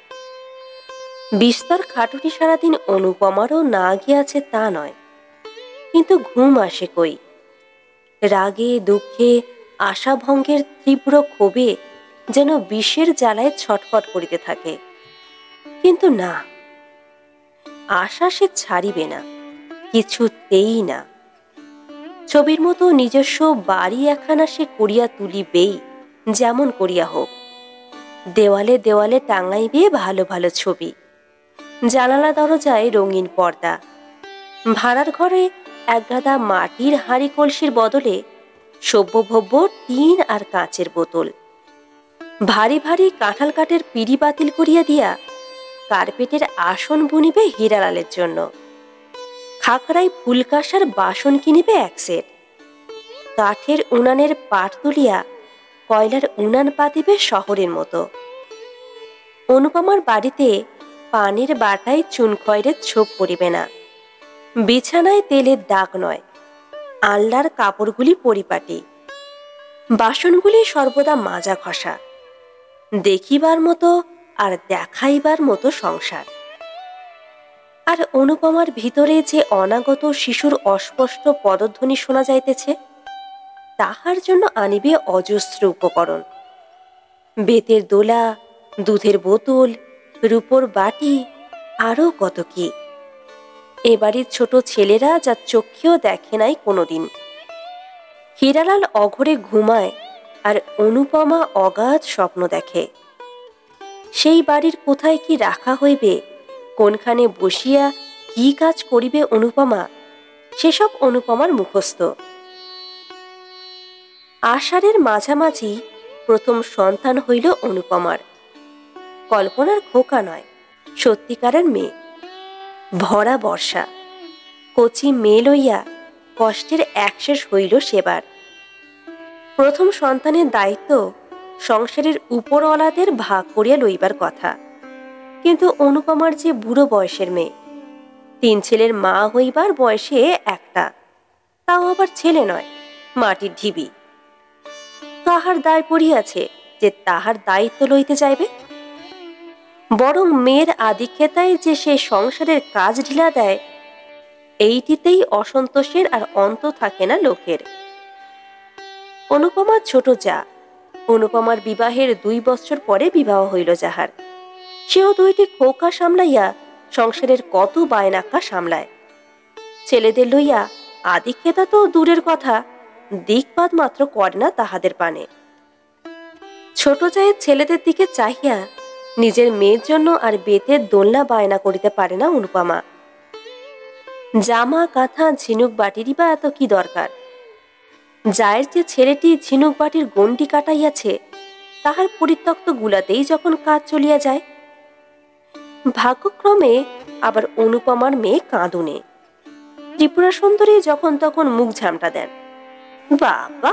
বিস্তর খাটুনি সারাদিন অনুপমারও না গিয়াছে তা নয়, কিন্তু ঘুম আসে কই? রাগে দুঃখে আশাভঙ্গের তীব্র ক্ষোভে যেন বিষের জ্বালায় ছটফট করিতে থাকে। কিন্তু না, আশা সে ছাড়িবে না, কিছুতেই না। ছবির মতো নিজস্ব বাড়ি একখানা সে করিয়া তুলিবেই, যেমন করিয়া হোক। দেওয়ালে দেওয়ালে টাঙাইবে ভালো ভালো ছবি, জানালা দরজায় রঙিন পর্দা, ভাড়ার ঘরে একগাদা মাটির হাঁড়ি কলসির বদলে সভ্যভব্য টিন আর কাঁচের বোতল। ভারী ভারী কাঁঠাল কাঠের পিঁড়ি বাতিল করিয়া দিয়া কার্পেটের আসন বুনিবে হীরালালের জন্য। খাকড়ায় ফুলকাসার বাসন কিনিবে এক সেট, কাঠের উনানের পাট তুলিয়া কয়লার উনান পাতিবে শহরের মতো। অনুপমার বাড়িতে পানের বাটায় চুন খয়েরের ছোপ পড়িবে না, বিছানায় তেলের দাগ নয়, আলনার কাপড়গুলি পরিপাটি, বাসনগুলি সর্বদা মাজা ঘষা, দেখিবার মতো আর দেখাইবার মতো সংসার। আর অনুপমার ভিতরে যে অনাগত শিশুর অস্পষ্ট পদধ্বনি শোনা যাইতেছে, তাহার জন্য আনিবে অজস্র উপকরণ, বেতের দোলা, দুধের বোতল, রূপোর বাটি, আরও কত কি। এ বাড়ির ছোট ছেলেরা যা চোখেও দেখে নাই কোনোদিন। হীরালাল অঘরে ঘুমায় আর অনুপমা অগাধ স্বপ্ন দেখে। সেই বাড়ির কোথায় কি রাখা হইবে, কোনখানে বসিয়া কি কাজ করিবে অনুপমা, সেসব অনুপমার মুখস্থ। আষাঢ়ের মাঝামাঝি প্রথম সন্তান হইল অনুপমার। কল্পনার খোকা নয়, সত্যিকারের মেয়ে। ভরা বর্ষা, কচি মেয়ে লইয়া কষ্টের একশেষ হইল সেবার। প্রথম সন্তানের দায়িত্ব সংসারের উপরওয়ালাদের ভাগ করিয়া লইবার কথা, কিন্তু অনুপমার যে বুড়ো বয়সের মেয়ে, 3 ছেলের মা হইবার বয়সে একটা, তাও আবার ছেলে নয়, মাটির ঢিবি। কাহার দায় পড়িয়াছে যে তাহার দায়িত্ব লইতে যাইবে? বরং মেয়ের আধিক্যতায় যে সে সংসারের কাজ ঢিলা দেয়, এইটিতেই অসন্তোষের আর অন্ত থাকে না লোকের। অনুপমার ছোট যা, অনুপমার বিবাহের 2 বছর পরে বিবাহ হইল যাহার, সেও 2টি খোকা সামলাইয়া সংসারের কত বায়নাক্কা সামলায়। ছেলেদের লইয়া আধিক্যতা তো দূরের কথা, দিকপাত মাত্র করে না তাহাদের পানে। ছোট জায়ের ছেলেদের দিকে চাহিয়া নিজের মেয়ের জন্য আর বেতের দোলনা বায়না করিতে পারে না অনুপমা। জামা, কাঁথা, ঝিনুক বাটিরই বা এত কি দরকার? জায়ের যে ছেলেটি ঝিনুক বাটির গণ্ডি কাটাইয়াছে, তাহার পরিত্যক্ত গুলাতেই যখন কাজ চলিয়া যায়। ভাগ্যক্রমে আবার অনুপমার মেয়ে কাঁদুনে। ত্রিপুরা সুন্দরী যখন তখন মুখ ঝামটা দেন। বাবা,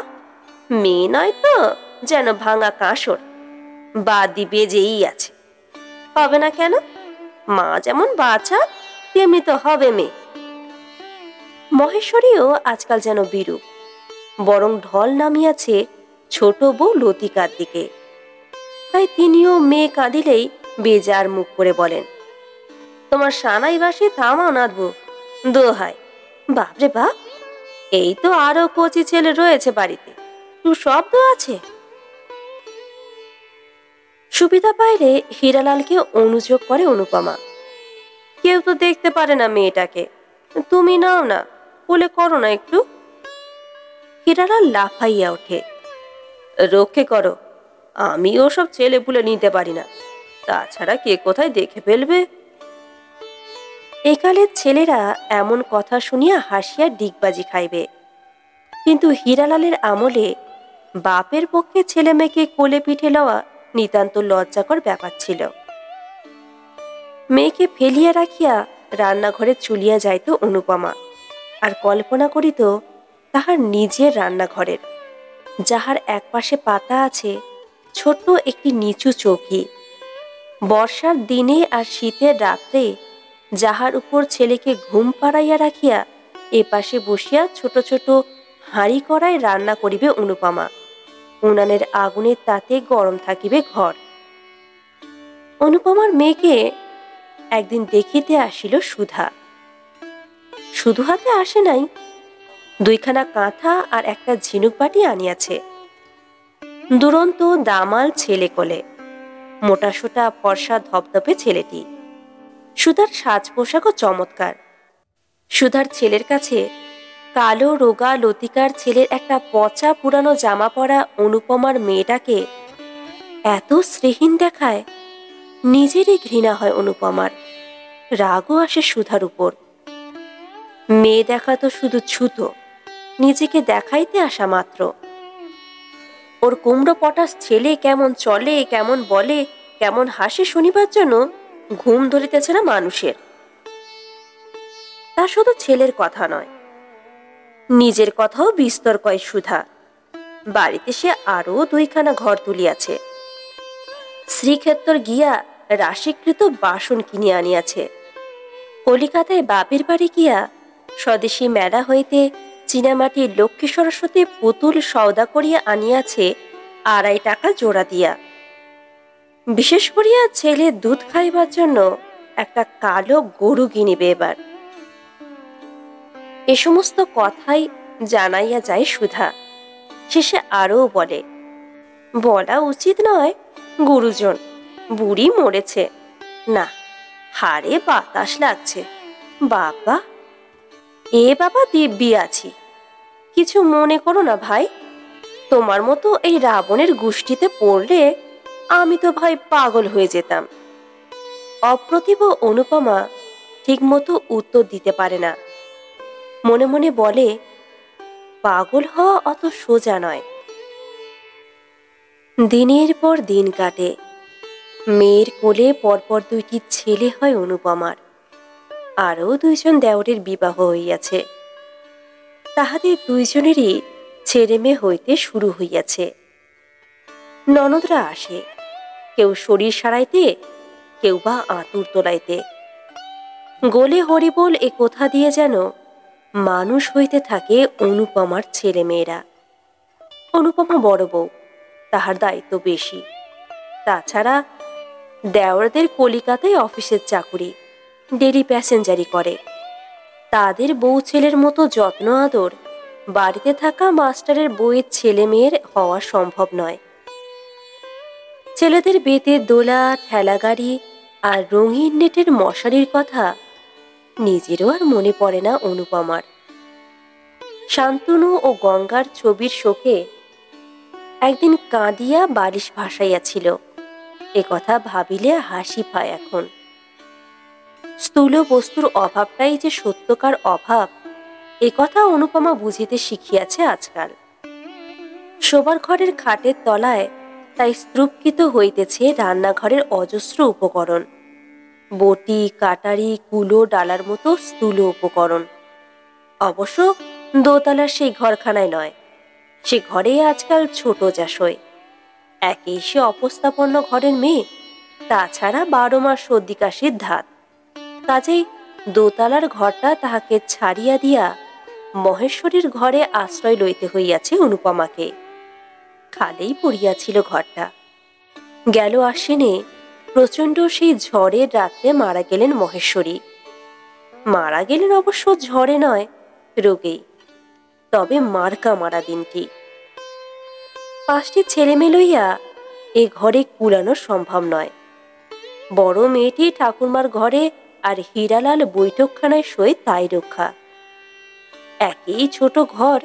মেয়ে নয় তো যেন ভাঙা কাঁসর, বাদি বেজেই আছে। হবে না কেন? মা যেমন বাছা তেমনি তো হবে মেয়ে। মহেশ্বরীও আজকাল যেন বিরূপ, বরং ঢল নামিয়াছে ছোট বউ লতিকার দিকে। তাই তিনিও মেয়ে কাঁদিলেই বেজার মুখ করে বলেন, তোমার সানাই বাসে থামাও নাথবু, দোহাই। বাপরে বাপ, এই তো আরো কচি ছেলে রয়েছে বাড়িতে, তু শব্দ আছে। সুবিধা পাইলে হীরালালকে অনুযোগ করে অনুপমা, কেউ তো দেখতে পারে না মেয়েটাকে, তুমি নাও না, বলে করো না একটু। হীরালাল লাফাইয়া ওঠে, রক্ষে করো, আমি ওসব ছেলে পুলে নিতে পারি না, তাছাড়া কে কোথায় দেখে ফেলবে। একালের ছেলেরা এমন কথা শুনিয়া হাসিয়া ডিগবাজি খাইবে, কিন্তু হীরালালের আমলে বাপের পক্ষে ছেলে মেয়েকে কোলে পিঠে লওয়া নিতান্ত লজ্জাকর ব্যাপার ছিল। মেয়েকে ফেলিয়া রাখিয়া রান্নাঘরে চলিয়া যাইত অনুপমা, আর কল্পনা করিত তাহার নিজের রান্নাঘরের, যাহার একপাশে পাতা আছে ছোট্ট একটি নিচু চৌকি। বর্ষার দিনে আর শীতের রাত্রে যাহার উপর ছেলেকে ঘুম পাড়াইয়া রাখিয়া এপাশে বসিয়া ছোট ছোট হাঁড়ি কড়ায় রান্না করিবে অনুপমা। উনানের আগুনের তাতে গরম থাকিবে ঘর। অনুপমার মেয়েকে একদিন দেখিতে আসিল সুধা। শুধু হাতে আসে নাই, 2খানা কাঁথা আর একটা ঝিনুক বাটি আনিয়াছে। দুরন্ত দামাল ছেলে কোলে, মোটাসোটা ফর্সা ধপধপে ছেলেটি। সুধার সাজ পোশাকও চমৎকার। সুধার ছেলের কাছে কালো রোগা লতিকার ছেলের একটা পচা পুরানো জামা পরা অনুপমার মেয়েটাকে এত শ্রীহীন দেখায়, নিজেরই ঘৃণা হয় অনুপমার, রাগও আসে সুধার উপর। মেয়ে দেখা তো শুধু ছুতো, নিজেকে দেখাইতে আসা মাত্র। ওর কুমড়ো পটাশ ছেলে কেমন চলে, কেমন বলে, কেমন হাসে শুনিবার জন্য ঘুম ধরিতেছে না মানুষের। তা শুধু ছেলের কথা নয়, নিজের কথাও বিস্তর কয় সুধা। বাড়িতে সে আরও 2খানা ঘর তুলিয়াছে। শ্রীক্ষেত্র গিয়া রাশিকৃত বাসন কিনিয়া আনিয়াছে। কলিকাতায় বাপের বাড়ি গিয়া স্বদেশী মেলা হইতে চীনামাটির লক্ষ্মী সরস্বতী পুতুল সওদা করিয়া আনিয়াছে 2.5 টাকা জোড়া দিয়া। বিশেষ করিয়া ছেলে দুধ খাইবার জন্য একটা কালো গরু কিনিবে এবার। এ সমস্ত কথাই জানাইয়া যায় সুধা। শেষে আরও বলে, বলা উচিত নয় গুরুজন, বুড়ি মরেছে না, হাড়ে বাতাস লাগছে। বাবা, এ বাবা দিব্যি আছি, কিছু মনে করো না ভাই। তোমার মতো এই রাবণের গোষ্ঠীতে পড়লে আমি তো ভাই পাগল হয়ে যেতাম। অপ্রতিভ অনুপমা ঠিক মতো উত্তর দিতে পারে না। মনে মনে বলে, পাগল হওয়া অত সোজা নয়। দিনের পর দিন কাটে। মেয়ের কোলে পরপর 2টি ছেলে হয় অনুপমার। আরও 2জন দেওরের বিবাহ হইয়াছে। তাহাদের 2জনেরই ছেলে মেয়ে হইতে শুরু হইয়াছে। ননদরা আসে, কেউ শরীর সারাইতে, কেউ বা আঁতুর তোলাইতে। গোলে হরিবোল এ কথা দিয়ে যেন মানুষ হইতে থাকে অনুপমার ছেলে মেয়েরা। অনুপমা বড় বউ, তাহার দায়িত্ব বেশি। তাছাড়া দেওরদের কলিকাতায় অফিসের চাকুরি, ডেলি প্যাসেঞ্জারি করে। তাদের বউ ছেলের মতো যত্ন আদর বাড়িতে থাকা মাস্টারের বউয়ের ছেলে মেয়ের হওয়া সম্ভব নয়। ছেলেদের বেতের দোলা, ঠেলাগাড়ি আর রঙিন নেটের মশারির কথা নিজেরও আর মনে পড়ে না অনুপমার। শান্তনু ও গঙ্গার ছবির শোকে একদিন কাঁদিয়া বালিশ ভাসাইয়াছিল। এ কথা ভাবিলে হাসি পায় এখন। স্থূল বস্তুর অভাবটাই যে সত্যকার অভাব, এ কথা অনুপমা বুঝিতে শিখিয়াছে আজকাল। শোবার ঘরের খাটের তলায় তাই স্তূপকৃত হইতেছে রান্নাঘরের অজস্র উপকরণ, বটি, কাটারি, কুলো, ডালার মতো স্থূল উপকরণ। অবশ্য দোতলার সেই ঘরখানায় নয়, সে ঘরে আজকাল ছোট জাসই। একেই সে অবস্থাপন্ন ঘরের মেয়ে, তাছাড়া 12 মাস সর্দি কাশির ধাত। কাজেই দোতলার ঘরটা তাহাকে ছাড়িয়া দিয়া মহেশ্বরীর ঘরে আশ্রয় লইতে হইয়াছে অনুপমাকে। খালেই পড়িয়াছিল ঘরটা। গেল আশ্বিনে প্রচণ্ড সেই ঝড়ের রাত্রে মারা গেলেন মহেশ্বরী। মারা গেলেন অবশ্য ঝড়ে নয়, রোগেই। তবে মার্কা মারা দিনটি। 5টি ছেলে মেয়ে লইয়া এ ঘরে কুলানো সম্ভব নয়। বড় মেয়েটি ঠাকুরমার ঘরে আর হীরালাল বৈঠকখানায় শোয়, তাই রক্ষা। একই ছোট ঘর,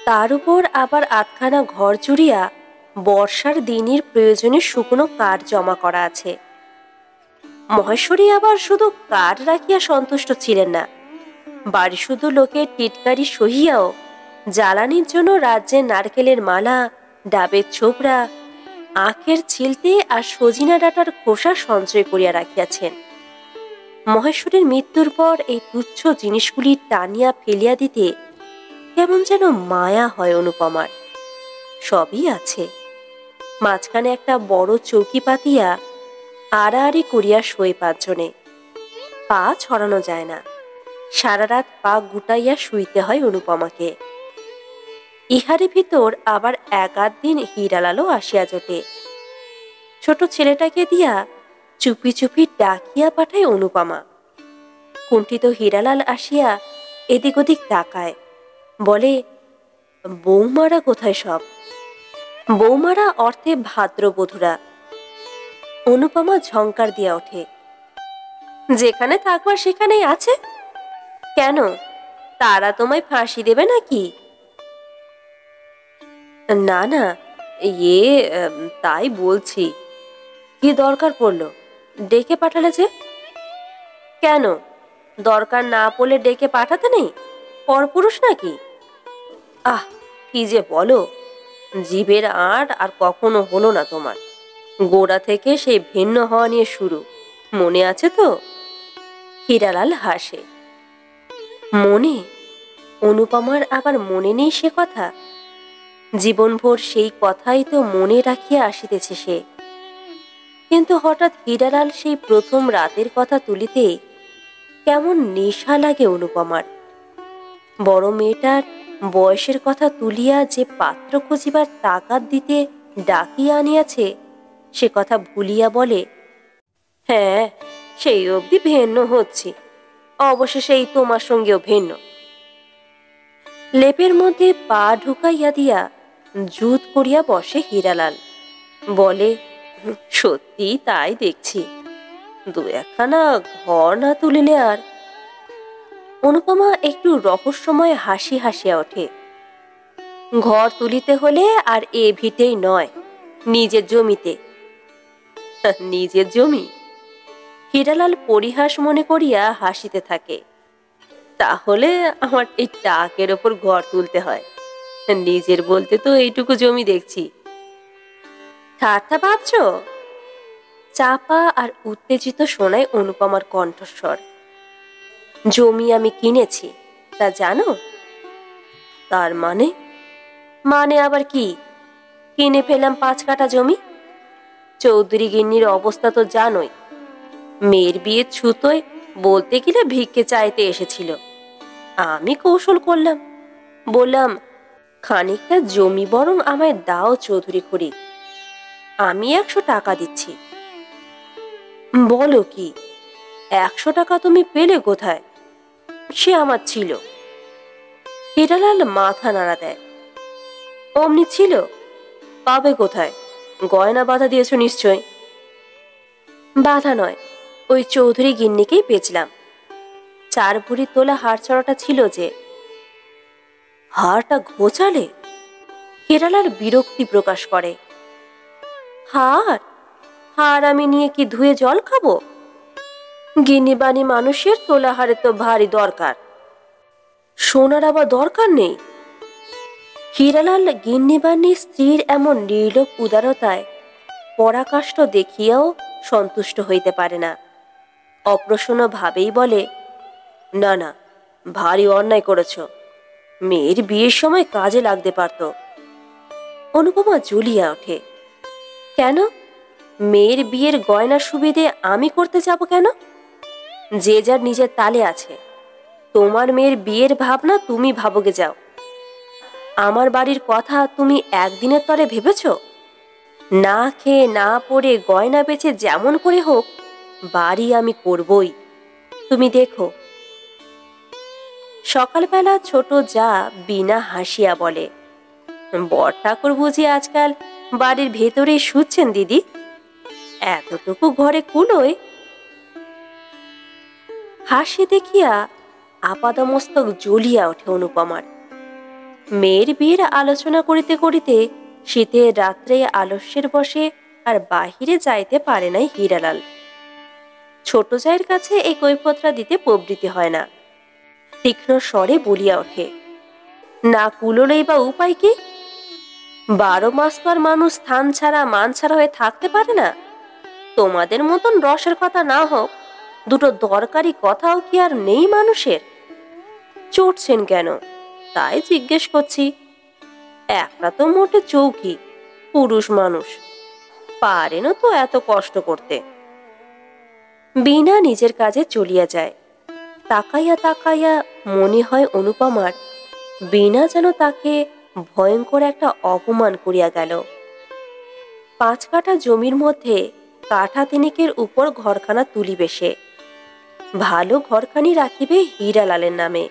তার উপর আবার 8খানা ঘর জুড়িয়া বর্ষার দিনের প্রয়োজনে শুকনো কাঠ জমা করা আছে। মহেশ্বরী আবার শুধু কাঠ রাখিয়া সন্তুষ্ট ছিলেন না, বাড়ি শুধু লোকের টিটকারি সহিয়াও জ্বালানির জন্য রাজ্যের নারকেলের মালা, ডাবের ছোবড়া, আখের ছিলতে আর সজিনা ডাঁটার খোসা সঞ্চয় করিয়া রাখিয়াছেন। মহেশ্বরীর মৃত্যুর পর এই তুচ্ছ জিনিসগুলি টানিয়া ফেলিয়া দিতে কেমন যেন মায়া হয় অনুপমার। সবই আছে। মাঝখানে একটা বড় চৌকি পাতিয়া আড়াআড়ি করিয়া শোয় 5 জনে। পা ছড়ানো যায় না, সারা রাত পা গুটাইয়া শুইতে হয় অনুপমাকে। ইহারি ভিতর আবার 1-8 দিন হীরালালও আসিয়া জোটে। ছোট ছেলেটাকে দিয়া চুপি চুপি ডাকিয়া পাঠায় অনুপমা। কুণ্ঠিত হীরালাল আসিয়া এদিক ওদিক তাকায়, বলে, বৌমারা কোথায় সব? বৌমারা অর্থে ভাদ্রবধূরা। অনুপমা ঝংকার দিয়া ওঠে, যেখানে থাকবার সেখানেই আছে। কেন, তারা তোমায় ফাঁসি দেবে নাকি? না না, তাই বলছি। কি দরকার পড়লো? ডেকে পাঠালে যে? কেন, দরকার না পড়লে ডেকে পাঠাতে নেই? পরপুরুষ নাকি? আহ, কি যে বলো! জীবের আঁট আর কখনো হলো না তোমার। গোড়া থেকে সেই ভিন্ন হওয়া নিয়ে শুরু, মনে আছে তো? হীরালাল হাসে। মনে? অনুপমার আবার মনে নেই সে কথা? জীবনভর সেই কথাই তো মনে রাখিয়া আসিতেছে সে। কিন্তু হঠাৎ হীরালাল সেই প্রথম রাতের কথা তুলিতে কেমন নেশা লাগে অনুপমার। বড় মেয়েটার বয়সের কথা তুলিয়া যে পাত্র খুঁজিবার তাগাদ দিতে ডাকিয়া আনিয়াছে সে কথা ভুলিয়া বলে, হ্যাঁ, সেই অবধি ভিন্ন হচ্ছি, অবশেষে এই তোমার সঙ্গেও ভিন্ন। লেপের মধ্যে পা ঢুকাইয়া দিয়া জুত করিয়া বসে হীরালাল, বলে, সত্যি তাই দেখছি, দু একখানা ঘর না তুলিলে আর। অনুপমা একটু রহস্যময় হাসি হাসিয়া ওঠে। ঘর তুলিতে হলে আর এ ভিটেই নয়, নিজের জমিতে। নিজের জমি? হীরালাল পরিহাস মনে করিয়া হাসিতে থাকে। তাহলে আমার এই টাকের ওপর ঘর তুলতে হয়? নিজের বলতে তো এইটুকু জমি দেখছি। ঠাট্টা ভাবছ? চাপা আর উত্তেজিত শোনায় অনুপমার কণ্ঠস্বর। জমি আমি কিনেছি, তা জানো? তার মানে? মানে আবার কি? কিনে ফেলাম 5 কাঠা জমি। চৌধুরী গিন্নির অবস্থা তো জানোই। মেয়ের বিয়ে ছুতোয় বলতে গেলে ভিক্ষে চাইতে এসেছিল। আমি কৌশল করলাম, বললাম, খানিকটা জমি বরং আমায় দাও চৌধুরী খুড়ি, আমি 100 টাকা দিচ্ছি। বলো কি? 100 টাকা তুমি পেলে কোথায়? সে আমার ছিল। হীরালাল মাথা নাড়া দেয়। অমনি ছিল? পাবে কোথায়? গয়না বাধা দিয়েছ নিশ্চয়। বাধা নয়, ওই চৌধুরী গিন্নিকেই বেচলাম। 4 ভরি তোলা হাড় চড়াটা ছিল যে। হাড়টা ঘোচালে? হীরালাল বিরক্তি প্রকাশ করে। হাড়? হাড় আমি নিয়ে কি ধুয়ে জল খাবো? গিন্নিবানি মানুষের তোলা হাড়ে তো ভারী দরকার। সোনার আবার দরকার নেই? হীরালাল গিন্নিবানি স্ত্রীর এমন নির্লোভ উদারতায় পরাকাষ্ঠ দেখিয়াও সন্তুষ্ট হইতে পারে না। অপ্রসন্ন ভাবেই বলে, না না, ভারী অন্যায় করেছ, মেয়ের বিয়ের সময় কাজে লাগতে পারত। অনুপমা জ্বলিয়া ওঠে। কেন? মেয়ের বিয়ের গয়নার সুবিধে আমি করতে যাব কেন? যে যার নিজের তালে আছে। তোমার মেয়ের বিয়ের ভাবনা তুমি ভাবগে যাও। আমার বাড়ির কথা তুমি একদিনের তরে ভেবেছ? না খেয়ে না পড়ে গয়না বেচে যেমন করে হোক বাড়ি আমি করবই, তুমি দেখো। সকালবেলা ছোট যা বিনা হাসিয়া বলে, বর ঠাকুর বুঝি আজকাল বাড়ির ভেতরেই শুচ্ছেন দিদি? এতটুকু ঘরে কুলোয়? হাসি দেখিয়া আপাদমস্তক জ্বলিয়া ওঠে অনুপমার। মেয়ের বিয়ের আলোচনা করিতে করিতে শীতের রাত্রে আলস্যের বসে আর বাহিরে যাইতে পারে নাই হীরালাল। ছোট জায়ের কাছে এই কৈফতরা দিতে প্রবৃত্তি হয় না। তীক্ষ্ণ স্বরে বলিয়া ওঠে, না কুলোলেই বা উপায় কি? 12 মাস তো আর মানুষ স্থান ছাড়া মান ছাড়া হয়ে থাকতে পারে না। তোমাদের মতন রসের কথা না হোক, দুটো দরকারি কথাও কি আর নেই মানুষের? চটছেন কেন তাই জিজ্ঞেস করছি। একটা তো মোটে চৌকি, পুরুষ মানুষ, পারেনও তো এত কষ্ট করতে। বিনা নিজের কাজে চলিয়া যায়। তাকাইয়া তাকাইয়া মনে হয় অনুপমার বিনা যেন তাকে ভয়ঙ্কর একটা অপমান করিয়া গেল। 5 কাঠা জমির মধ্যে কাঠা তিনেকের উপর ঘরখানা তুলিবে সে। ভালো ঘরখানি রাখিবে হীরালালের নামে।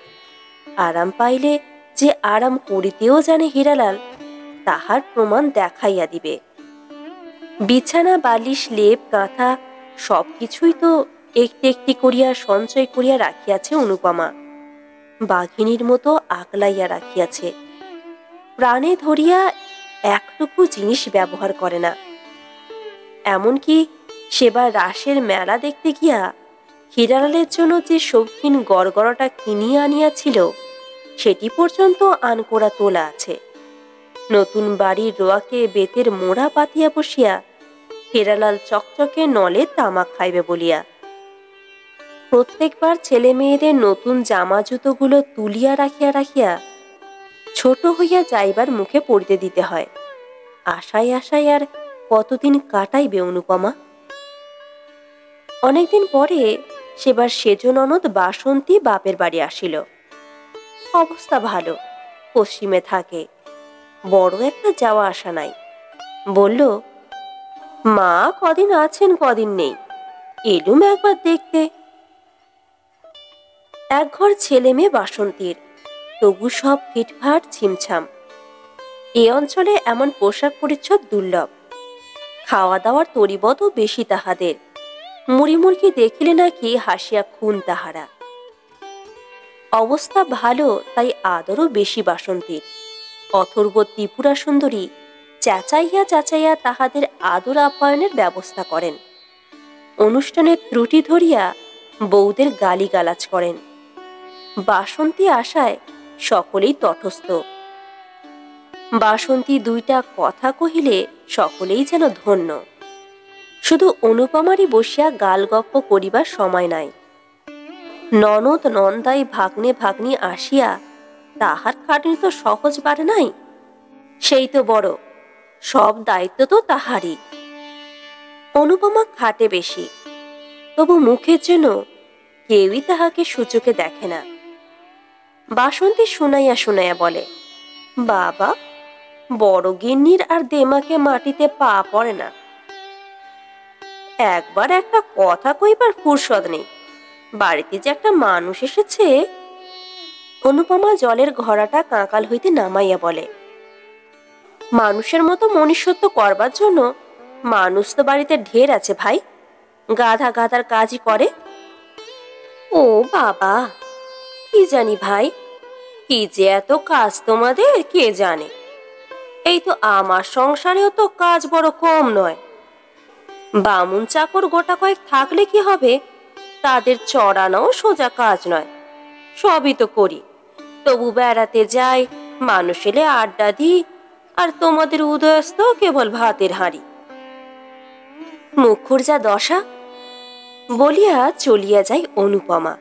আরাম পাইলে যে আরাম করিতেও জানে হীরালাল, তাহার প্রমাণ দেখাইয়া দিবে। বিছানা বালিশ লেপ কাঁথা সবকিছুই তো একটি একটি করিয়া সঞ্চয় করিয়া রাখিয়াছে অনুপমা। বাঘিনীর মতো আকলাইয়া রাখিয়াছে। প্রাণে ধরিয়া একটুকু জিনিস ব্যবহার করে না। এমনকি সেবার রাসের মেলা দেখতে গিয়া হীরালালের জন্য যে শৌখিন গড়গড়াটা কিনিয়া আনিয়াছিল সেটি পর্যন্ত আনকোড়া তোলা আছে। নতুন বাড়ির রোয়াকে বেতের মোড়া পাতিয়া বসিয়া হীরালাল চকচকে নলে তামাক খাইবে বলিয়া। প্রত্যেকবার ছেলে মেয়েদের নতুন জামা জুতোগুলো তুলিয়া রাখিয়া রাখিয়া ছোট হইয়া যাইবার মুখে পড়িতে দিতে হয়। আশায় আশায় আর কতদিন কাটাইবে অনুপমা? অনেকদিন পরে সেবার সেজ ননদ বাসন্তী বাপের বাড়ি আসিল। অবস্থা ভালো, পশ্চিমে থাকে, বড় একটা যাওয়া আসা নাই। বলল, মা কদিন আছেন কদিন নেই, এলুম একবার দেখতে। এক ঘর ছেলে মেয়ে বাসন্তীর, তবু সব ফিটফাট ছিমছাম। এ অঞ্চলে এমন পোশাক পরিচ্ছদ দুর্লভ। খাওয়া দাওয়ার তরিবতও বেশি তাহাদের। মুড়ি মুরগি দেখিলে নাকি হাসিয়া খুন তাহারা। অবস্থা ভালো, তাই আদরও বেশি বাসন্তীর। অথর্ব ত্রিপুরা সুন্দরী চেঁচাইয়া চেঁচাইয়া তাহাদের আদর আপ্যায়নের ব্যবস্থা করেন। অনুষ্ঠানের ত্রুটি ধরিয়া বউদের গালিগালাজ করেন। বাসন্তী আশায় সকলেই তটস্থ। বাসন্তী দুইটা কথা কহিলে সকলেই যেন ধন্য। শুধু অনুপমারই বসিয়া গালগপ্প করিবার সময় নাই। ননদ নন্দাই ভাগ্নে ভাগ্নি আসিয়া তাহার খাটনি তো সহজ বাড়ে নাই, সেই তো বড়, সব দায়িত্ব তো তাহারই। অনুপমা খাটে বেশি, তবু মুখের জন্য কেউই তাহাকে সূচকে দেখে না। বাসন্তী শুনাইয়া শুনাইয়া বলে, বাবা, বড় গিন্নির আর দেমাকে মাটিতে পা পড়ে না। একবার একটা কথা কইবার ফুরসদ নেই, বাড়িতে যে একটা মানুষ এসেছে। অনুপমা জলের ঘড়াটা কাঁকাল হইতে নামাইয়া বলে, মানুষের মতো মনুষ্যত্ব করবার জন্য মানুষ তো বাড়িতে ঢের আছে ভাই, গাধা গাধার কাজই করে। ও বাবা, কি জানি ভাই, কি যে এত কাজ তোমাদের কে জানে। এই তো আমার সংসারেও তো কাজ বড় কম নয়। বামুন চাকর গোটা কয়েক থাকলে কি হবে, তাদের চড়ানোও সোজা কাজ নয়। সবই তো করি, তবু বেড়াতে যাই, মানুষ এলে আড্ডা দিই, আর তোমাদের উদয়স্ত কেবল ভাতের হাঁড়ি। মুখুর যা দশা, বলিয়া চলিয়া যায় অনুপমা।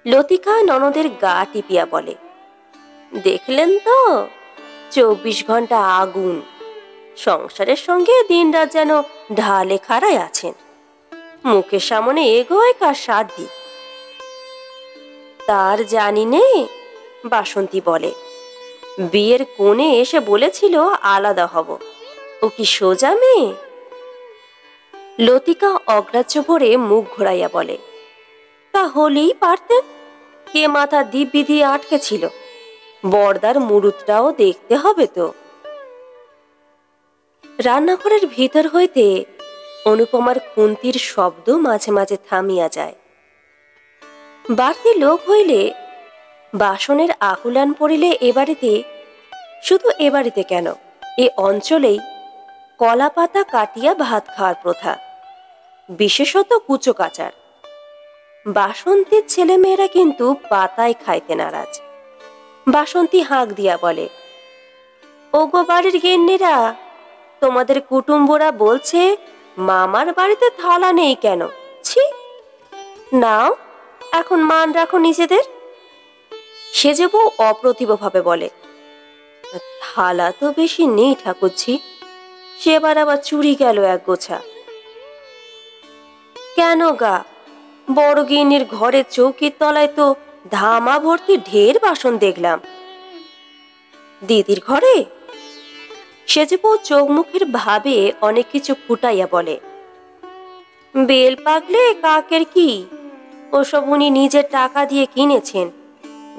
লতিকা ননদের গা টিপিয়া বলে, দেখলেন তো, 24 ঘন্টা আগুন। সংসারের সঙ্গে দিনরাত যেন ঢালে খাড়ায় আছেন, মুখের সামনে এগোয় কার সাধ্যি। তার জানি নে, বাসন্তী বলে, বিয়ের কোণে এসে বলেছিল আলাদা হব, ও কি সোজা মেয়ে? লতিকা অগ্রাহ্য ভরে মুখ ঘোরাইয়া বলে, তা হলেই পারতেন, কে মাথা দিব্যি দিয়ে আটকে ছিল? বর্দার মুরুতটাও দেখতে হবে তো। রান্নাঘরের ভিতর হইতে অনুপমার খুন্তির শব্দ মাঝে মাঝে থামিয়া যায়। বাড়তি লোক হইলে, বাসনের আকুলান পড়িলে এ বাড়িতে, শুধু এ বাড়িতে কেন, এ অঞ্চলেই কলা পাতা কাটিয়া ভাত খাওয়ার প্রথা, বিশেষত কুচো কাচার। বাসন্তীর ছেলে মেয়েরা কিন্তু পাতায় খাইতে নারাজ। বাসন্তী হাঁক দিয়া বলে, ওগো বাড়ির গিন্নিরা, তোমাদের কুটুম্বরা বলছে মামার বাড়িতে থালা নেই কেন? ছি, নাও এখন মান রাখো নিজেদের। সেজে বউ অপ্রতিভ ভাবে বলে, থালা তো বেশি নেই ঠাকুরঝি, সেবার আবার চুরি গেল এক গোছা। কেন গা, বড় গিন্নির ঘরের চৌকির তলায় তো ধামা ভর্তি ঢের বাসন দেখলাম। দিদির ঘরে? সেজে বউ চোখ মুখের ভাবে অনেক কিছু ফুটাইয়া বলে, বেল পাগলে কাকের কি, ওসব উনি নিজের টাকা দিয়ে কিনেছেন,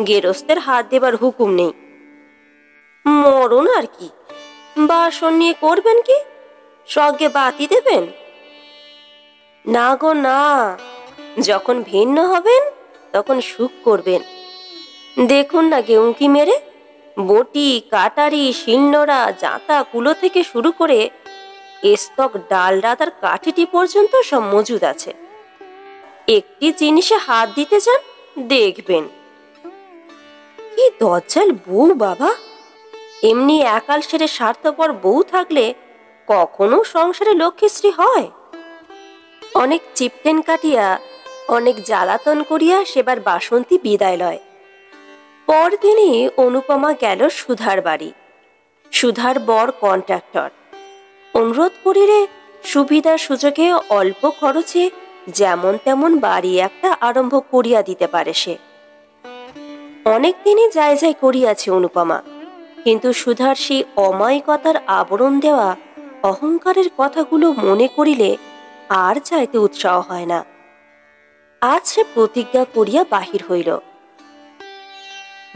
গেরস্তের হাত দেবার হুকুম নেই। মরণ আর কি, বাসন নিয়ে করবেন কি, স্বর্গে বাতি দেবেন? না গো না, যখন ভিন্ন হবেন তখন সুখ করবেন। দেখুন না গেউকি মেরে, বটি কাটারি শিলনোড়া জাঁতা কুলো থেকে শুরু করে স্তক ডাল রাতার কাঠিটি পর্যন্ত সব মজুদ আছে। একটি জিনিসে হাত দিতে চান, দেখবেন। কি দজ্জাল বউ বাবা! এমনি একাল সেরে স্বার্থপর বউ থাকলে কখনো সংসারে লক্ষ্মীশ্রী হয়? অনেক চিপটেন কাটিয়া অনেক জ্বালাতন করিয়া সেবার বাসন্তী বিদায় লয়। পরদিনই অনুপমা গেল সুধার বাড়ি। সুধার বর কন্ট্রাক্টর। অনুরোধ করিলে সুবিধার সুযোগে অল্প খরচে যেমন তেমন বাড়ি একটা আরম্ভ করিয়া দিতে পারে সে। অনেক দিনই যাই যাই করিয়াছে অনুপমা, কিন্তু সুধার সেই অমায়িকতার আবরণ দেওয়া অহংকারের কথাগুলো মনে করিলে আর যাইতে উৎসাহ হয় না। আজ সে প্রতিজ্ঞা করিয়া বাহির হইল।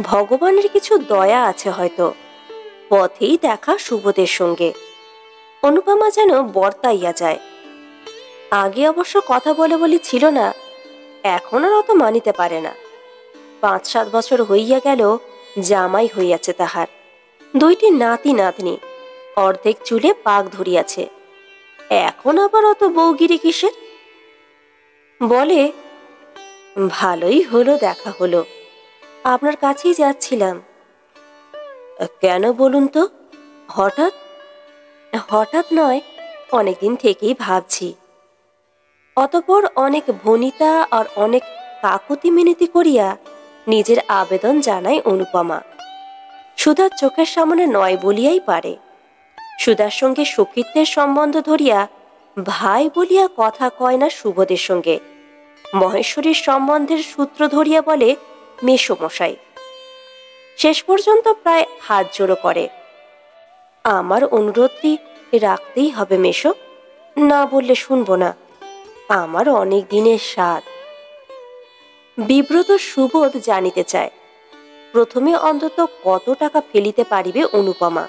ভগবানের কিছু দয়া আছে হয়তো, পথেই দেখা সুবোধের সঙ্গে। অনুপমা যেন বর্তাইয়া যায়। আগে অবশ্য কথা বলে বলি ছিল না, এখন আর অত মানিতে পারে না। 5-7 বছর হইয়া গেল জামাই হইয়াছে তাহার। 2টি নাতি নাতনি, অর্ধেক চুলে পাক ধরিয়াছে। এখন আবার অত বউগিরি কিসের? বলে, ভালোই হলো দেখা হলো, আপনার কাছেই যাচ্ছিলাম। কেন বলুন তো? হঠাৎ? হঠাৎ নয়, অনেকদিন থেকেই ভাবছি। অতঃপর অনেক ভনিতা আর অনেক কাকুতি মিনতি করিয়া নিজের আবেদন জানায় অনুপমা। সুধার চোখের সামনে নয় বলিয়াই পারে। সুধার সঙ্গে সখিত্বের সম্বন্ধ ধরিয়া ভাই বলিয়া কথা কয় না সুবোধের সঙ্গে। মহেশ্বরীর সম্বন্ধের সূত্র ধরিয়া বলে মেসোমশাই। শেষ পর্যন্ত প্রায় হাত জোড়ো করে। আমার অনুরোধটি রাখতেই হবে মেসো, না বললে শুনবো না। আমার অনেক দিনের স্বাদ। বিব্রত সুবোধ জানিতে চায় প্রথমে অন্তত কত টাকা ফেলিতে পারিবে অনুপমা।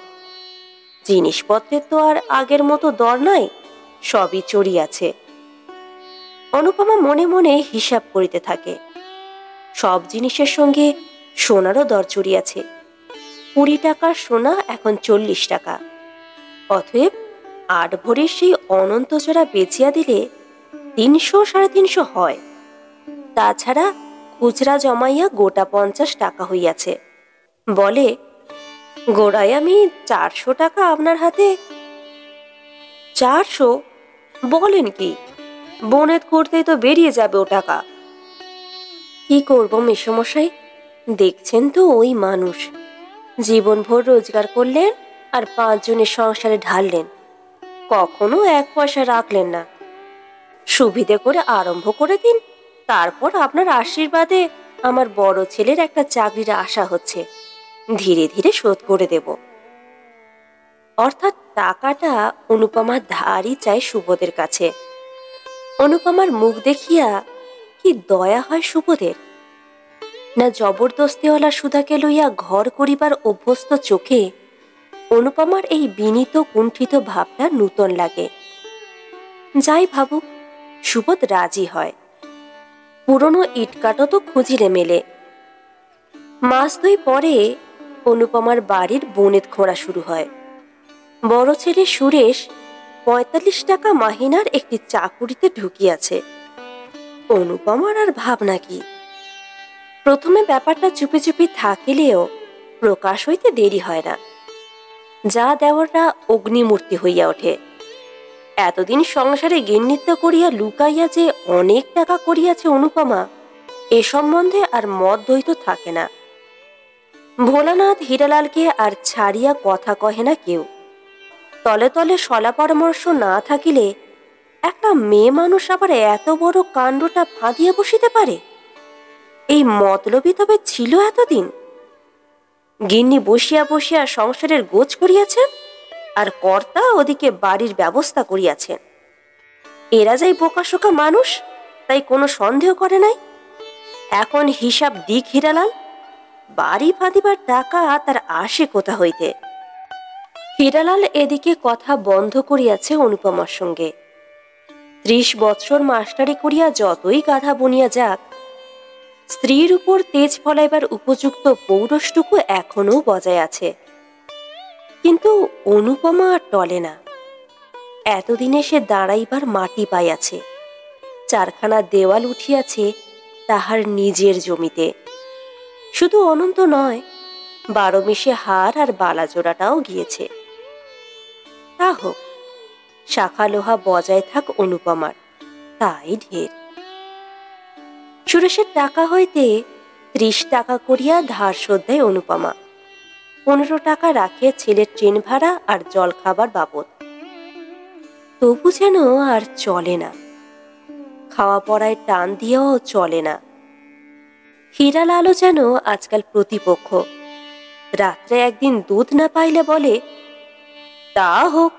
জিনিসপত্রের তো আর আগের মতো দর নাই, সবই চড়িয়াছে। অনুপমা মনে মনে হিসাব করিতে থাকে। সব জিনিসের সঙ্গে সোনারও দর চড়িয়াছে। 20 টাকার সোনা এখন 40 টাকা। অতএব 8 ভরির সেই অনন্ত চোরা বেচিয়া দিলে 300-350 হয়। তাছাড়া খুচরা জমাইয়া গোটা 50 টাকা হইয়াছে। বলে, গোড়ায় আমি 400 টাকা আপনার হাতে। 400? বলেন কি? বনেত করতেই তো বেরিয়ে যাবে ও টাকা। কি করব মেসোমশাই, দেখছেন তো ওই মানুষ জীবনভর রোজগার করলেন আর 5 জনের সংসারে ঢাললেন, কখনো 1 পয়সা রাখলেন না। সুবিধে করে আরম্ভ করে দিন, তারপর আপনার আশীর্বাদে আমার বড় ছেলের একটা চাকরির আশা হচ্ছে, ধীরে ধীরে শোধ করে দেব। অর্থাৎ টাকাটা অনুপমার ধারই চায় সুবোধের কাছে। অনুপমার মুখ দেখিয়া কি দয়া হয় সুবোধের? না জবরদস্তিওয়ালা সুধাকে লইয়া ঘর করিবার অভ্যস্ত চোখে অনুপমার এই বিনীত কুণ্ঠিত ভাবটা নূতন লাগে। যাই ভাবুক, সুবোধ রাজি হয়। পুরনো ইটকাঠো তো খুঁজিলে মেলে। মাস 2 পরে অনুপমার বাড়ির বনেত খোঁড়া শুরু হয়। বড় ছেলে সুরেশ 45 টাকা মাহিনার একটি চাকুরিতে ঢুকিয়াছে। অনুপমার আর ভাবনা কি? প্রথমে ব্যাপারটা চুপি চুপি থাকিলেও প্রকাশ হইতে দেরি হয় না। যা দেওয়াটা অগ্নিমূর্তি হইয়া ওঠে। এতদিন সংসারে গিন্নিত্ব করিয়া লুকাইয়া যে অনেক টাকা করিয়াছে অনুপমা, এ সম্বন্ধে আর মত দ্বৈত থাকে না। ভোলানাথ হীরালালকে আর ছাড়িয়া কথা কহে না কেউ। তলে তলে সলা পরামর্শ না থাকিলে একটা মেয়ে মানুষ আবার এত বড় কাণ্ডটা ফাঁদিয়া বসিতে পারে? এই মতলবই তবে ছিল এতদিন। গিন্নি বসিয়া বসিয়া সংসারের গোছ করিয়াছেন, আর কর্তা ওদিকে বাড়ির ব্যবস্থা করিয়াছেন। এরা যাই বোকাশোকা মানুষ, তাই কোনো সন্দেহ করে নাই। এখন হিসাব দিক হীরালাল, বাড়ি ফাঁদিবার টাকা তার আসে কোথা হইতে? হীরালাল এদিকে কথা বন্ধ করিয়াছে অনুপমার সঙ্গে। 30 বৎসর মাস্টারি করিয়া যতই গাধা বনিয়া যাক, স্ত্রীর উপর তেজ ফলাইবার উপযুক্ত পৌরষটুকু এখনো বজায় আছে। কিন্তু অনুপমা আর টলে না। এতদিনে সে দাঁড়াইবার মাটি পাইয়াছে। 4খানা দেওয়াল উঠিয়াছে তাহার নিজের জমিতে। শুধু অনন্ত নয়, 12 মিশে হার আর বালাজোড়াটাও গিয়েছে। তা হোক, শাখা লোহা বজায় থাক অনুপমার, তাই ঢের। সুরেশের টাকা হইতে 30 টাকা করিয়া ধার শোধ দেয় অনুপমা। 15 টাকা রাখে ছেলের ট্রেন ভাড়া আর জল খাবার বাবদ। তবু যেন আর চলে না, খাওয়া পড়ায় টান দিয়েও চলে না। হীরালালও যেন আজকাল প্রতিপক্ষ। রাত্রে একদিন দুধ না পাইলে বলে, তা হোক,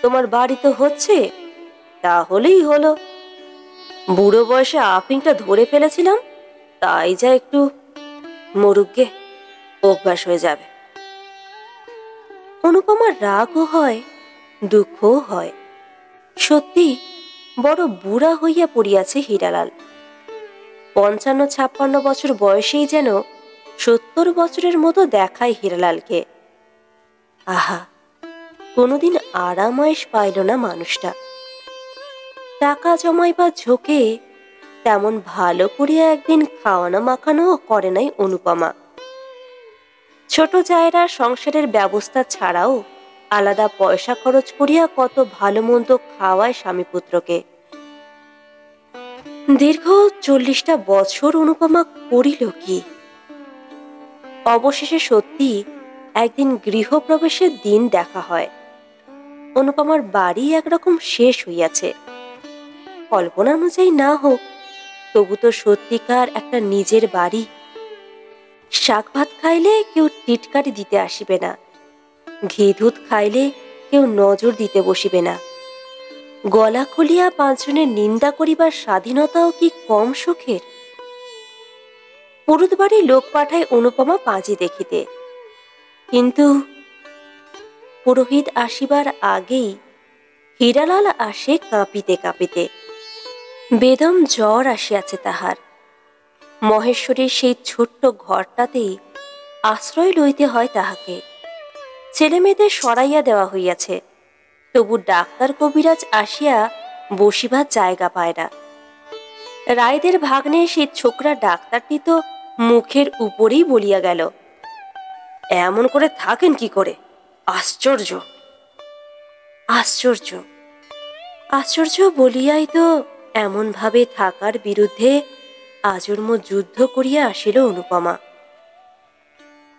তোমার বাড়ি তো হচ্ছে, তাহলেই হলো। বুড়ো বয়সে আফিংটা ধরে ফেলেছিলাম, তাই যা একটু মরুগ্গে, অভ্যাস হয়ে যাবে। অনুপমার রাগও হয়, দুঃখও হয়। সত্যি বড় বুড়া হইয়া পড়িয়াছে হীরালাল। 55-56 বছর বয়সেই যেন 70 বছরের মতো দেখায় হীরালালকে। আহা, কোনোদিন আরামায়েশ পাইল না মানুষটা। টাকা জমাইবার ঝোঁকে তেমন ভালো করিয়া একদিন খাওয়ানো মাখানোও করে নাই অনুপমা। ছোট জায়গা সংসারের ব্যবস্থা ছাড়াও আলাদা পয়সা খরচ করিয়া কত ভালো মন্দ খাওয়ায় স্বামী পুত্রকে। দীর্ঘ 40টা বছর অনুপমা করিল কি? অবশেষে সত্যি একদিন গৃহপ্রবেশের দিন দেখা হয়। অনুপমার বাড়ি একরকম শেষ হইয়াছে। কল্পনা অনুযায়ী না হোক, তবু তো সত্যিকার একটা নিজের বাড়ি। শাক ভাত খাইলে কেউ টিটকারি দিতে আসিবে না, ঘি দুধ খাইলে কেউ নজর দিতে বসিবে না। গলা খুলিয়া 5 জনের নিন্দা করিবার স্বাধীনতাও কি কম সুখের? পুরুত বাড়ির লোক পাঠায় অনুপমা পাঁজি দেখিতে, কিন্তু পুরোহিত আসিবার আগেই হীরালাল আসে কাঁপিতে কাঁপিতে। বেদম জ্বর আসিয়াছে তাহার। মহেশ্বরীর সেই ছোট্ট ঘরটাতেই আশ্রয় লইতে হয় তাহাকে। ছেলে মেয়েদের সরাইয়া দেওয়া হইয়াছে, তবু ডাক্তার কবিরাজ আসিয়া বসিবার জায়গা পায় না। রায়দের ভাগ্নে সেই ছোকরা ডাক্তারটি তো মুখের উপরেই বলিয়া গেল, এমন করে থাকেন কি করে? আশ্চর্য আশ্চর্য আশ্চর্য বলিয়াই তো এমন ভাবে থাকার বিরুদ্ধে আজন্ম যুদ্ধ করিয়া আসিল অনুপমা।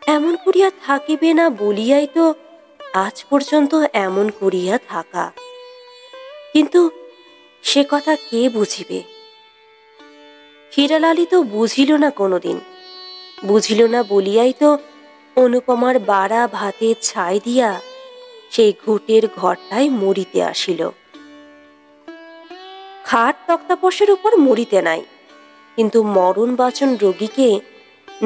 এমন করিয়া থাকিবে না বলিয়াই তো আজ পর্যন্ত এমন করিয়া থাকা। কিন্তু সে কথা কে বুঝিবে? হীরালালই তো বুঝিল না কোনোদিন। বুঝিল না বলিয়াই তো অনুপমার বাড়া ভাতে ছাই দিয়া সেই ঘুটের ঘরটায় মরিতে আসিল। খাট তক্তাপোষের উপর মরিতে নাই, কিন্তু মরণ বাচন রোগীকে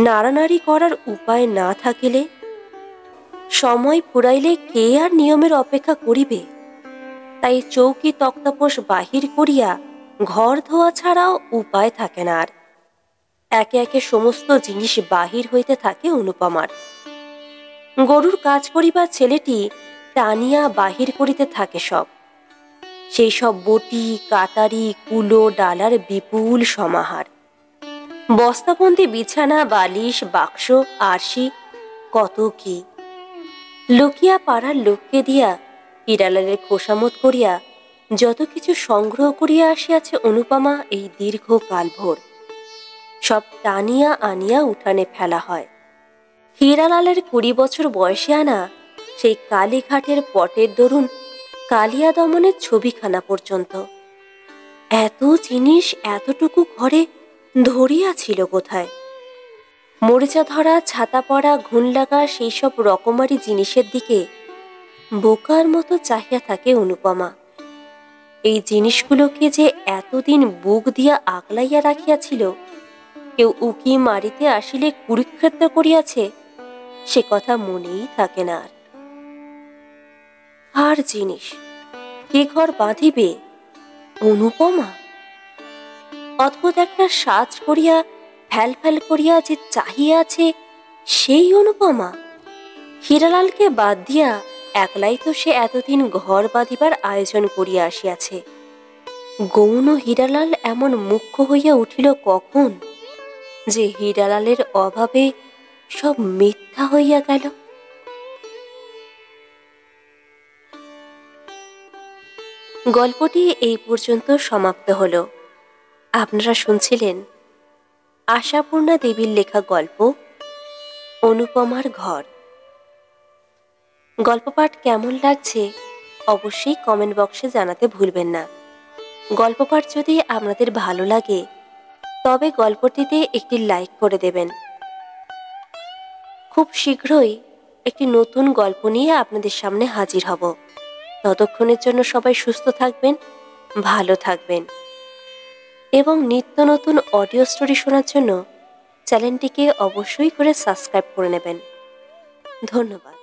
নাড়ানাড়ি করার উপায় না থাকিলে, সময় ফুরাইলে কে আর নিয়মের অপেক্ষা করিবে? তাই চৌকি তক্তাপোষ বাহির করিয়া ঘর ধোয়া ছাড়াও উপায় থাকে না আর। একে একে সমস্ত জিনিস বাহির হইতে থাকে অনুপমার। গরুর কাজ করিবার ছেলেটি টানিয়া বাহির করিতে থাকে সব। সেই সব বটি, কাটারি, কুলো, ডালার বিপুল সমাহার। বস্তাবন্দি বিছানা, বালিশ, বাক্স, আরশি, কত কি। লুকিয়া পাড়ার লোককে দিয়া হীরালালের খোসামত করিয়া যত কিছু সংগ্রহ করিয়া আসিয়াছে অনুপমা এই দীর্ঘ কালভোর, সব টানিয়া আনিয়া উঠানে ফেলা হয়। হীরালালের 20 বছর বয়সে আনা সেই কালীঘাটের পটের দরুন কালিয়া দমনের ছবিখানা পর্যন্ত। এত জিনিস এতটুকু ঘরে ধরিয়াছিল কোথায়? মরিচা ধরা, ছাতা পড়া, ঘুণ লাগা সেই সব রকমারি জিনিসের দিকে বোকার মতো চাহিয়া থাকে অনুপমা। এই জিনিসগুলোকে যে এতদিন বুক দিয়া আগলাইয়া রাখিয়াছিল, কেউ উকি মারিতে আসিলে কুরুক্ষেত্র করিয়াছে, সে কথা মনেই থাকে না আর। আর জিনিস কে ঘর বাঁধিবে? অনুপমা। অদ্ভুত একটা সাজ করিয়া ফ্যাল ফ্যাল করিয়া যে চাহিয়া আছে, সেই অনুপমা। হীরালালকে বাদ দিয়া একলাই তো সে এতদিন ঘর বাঁধিবার আয়োজন করিয়া আসিয়াছে। গৌণ হীরালাল এমন মুখ্য হইয়া উঠিল কখন, যে হীরালালের অভাবে সব মিথ্যা হইয়া গেল। গল্পটি এই পর্যন্ত সমাপ্ত হল। আপনারা শুনছিলেন আশাপূর্ণা দেবীর লেখা গল্প অনুপমার ঘর। গল্প পাঠ কেমন লাগছে অবশ্যই কমেন্ট বক্সে জানাতে ভুলবেন না। গল্প পাঠ যদি আপনাদের ভালো লাগে তবে গল্পটিতে একটি লাইক করে দেবেন। খুব শীঘ্রই একটি নতুন গল্প নিয়ে আপনাদের সামনে হাজির হব। ততক্ষণের জন্য সবাই সুস্থ থাকবেন, ভালো থাকবেন এবং নিত্য নতুন অডিও স্টোরি শোনার জন্য চ্যানেলটিকে অবশ্যই করে সাবস্ক্রাইব করে নেবেন। ধন্যবাদ।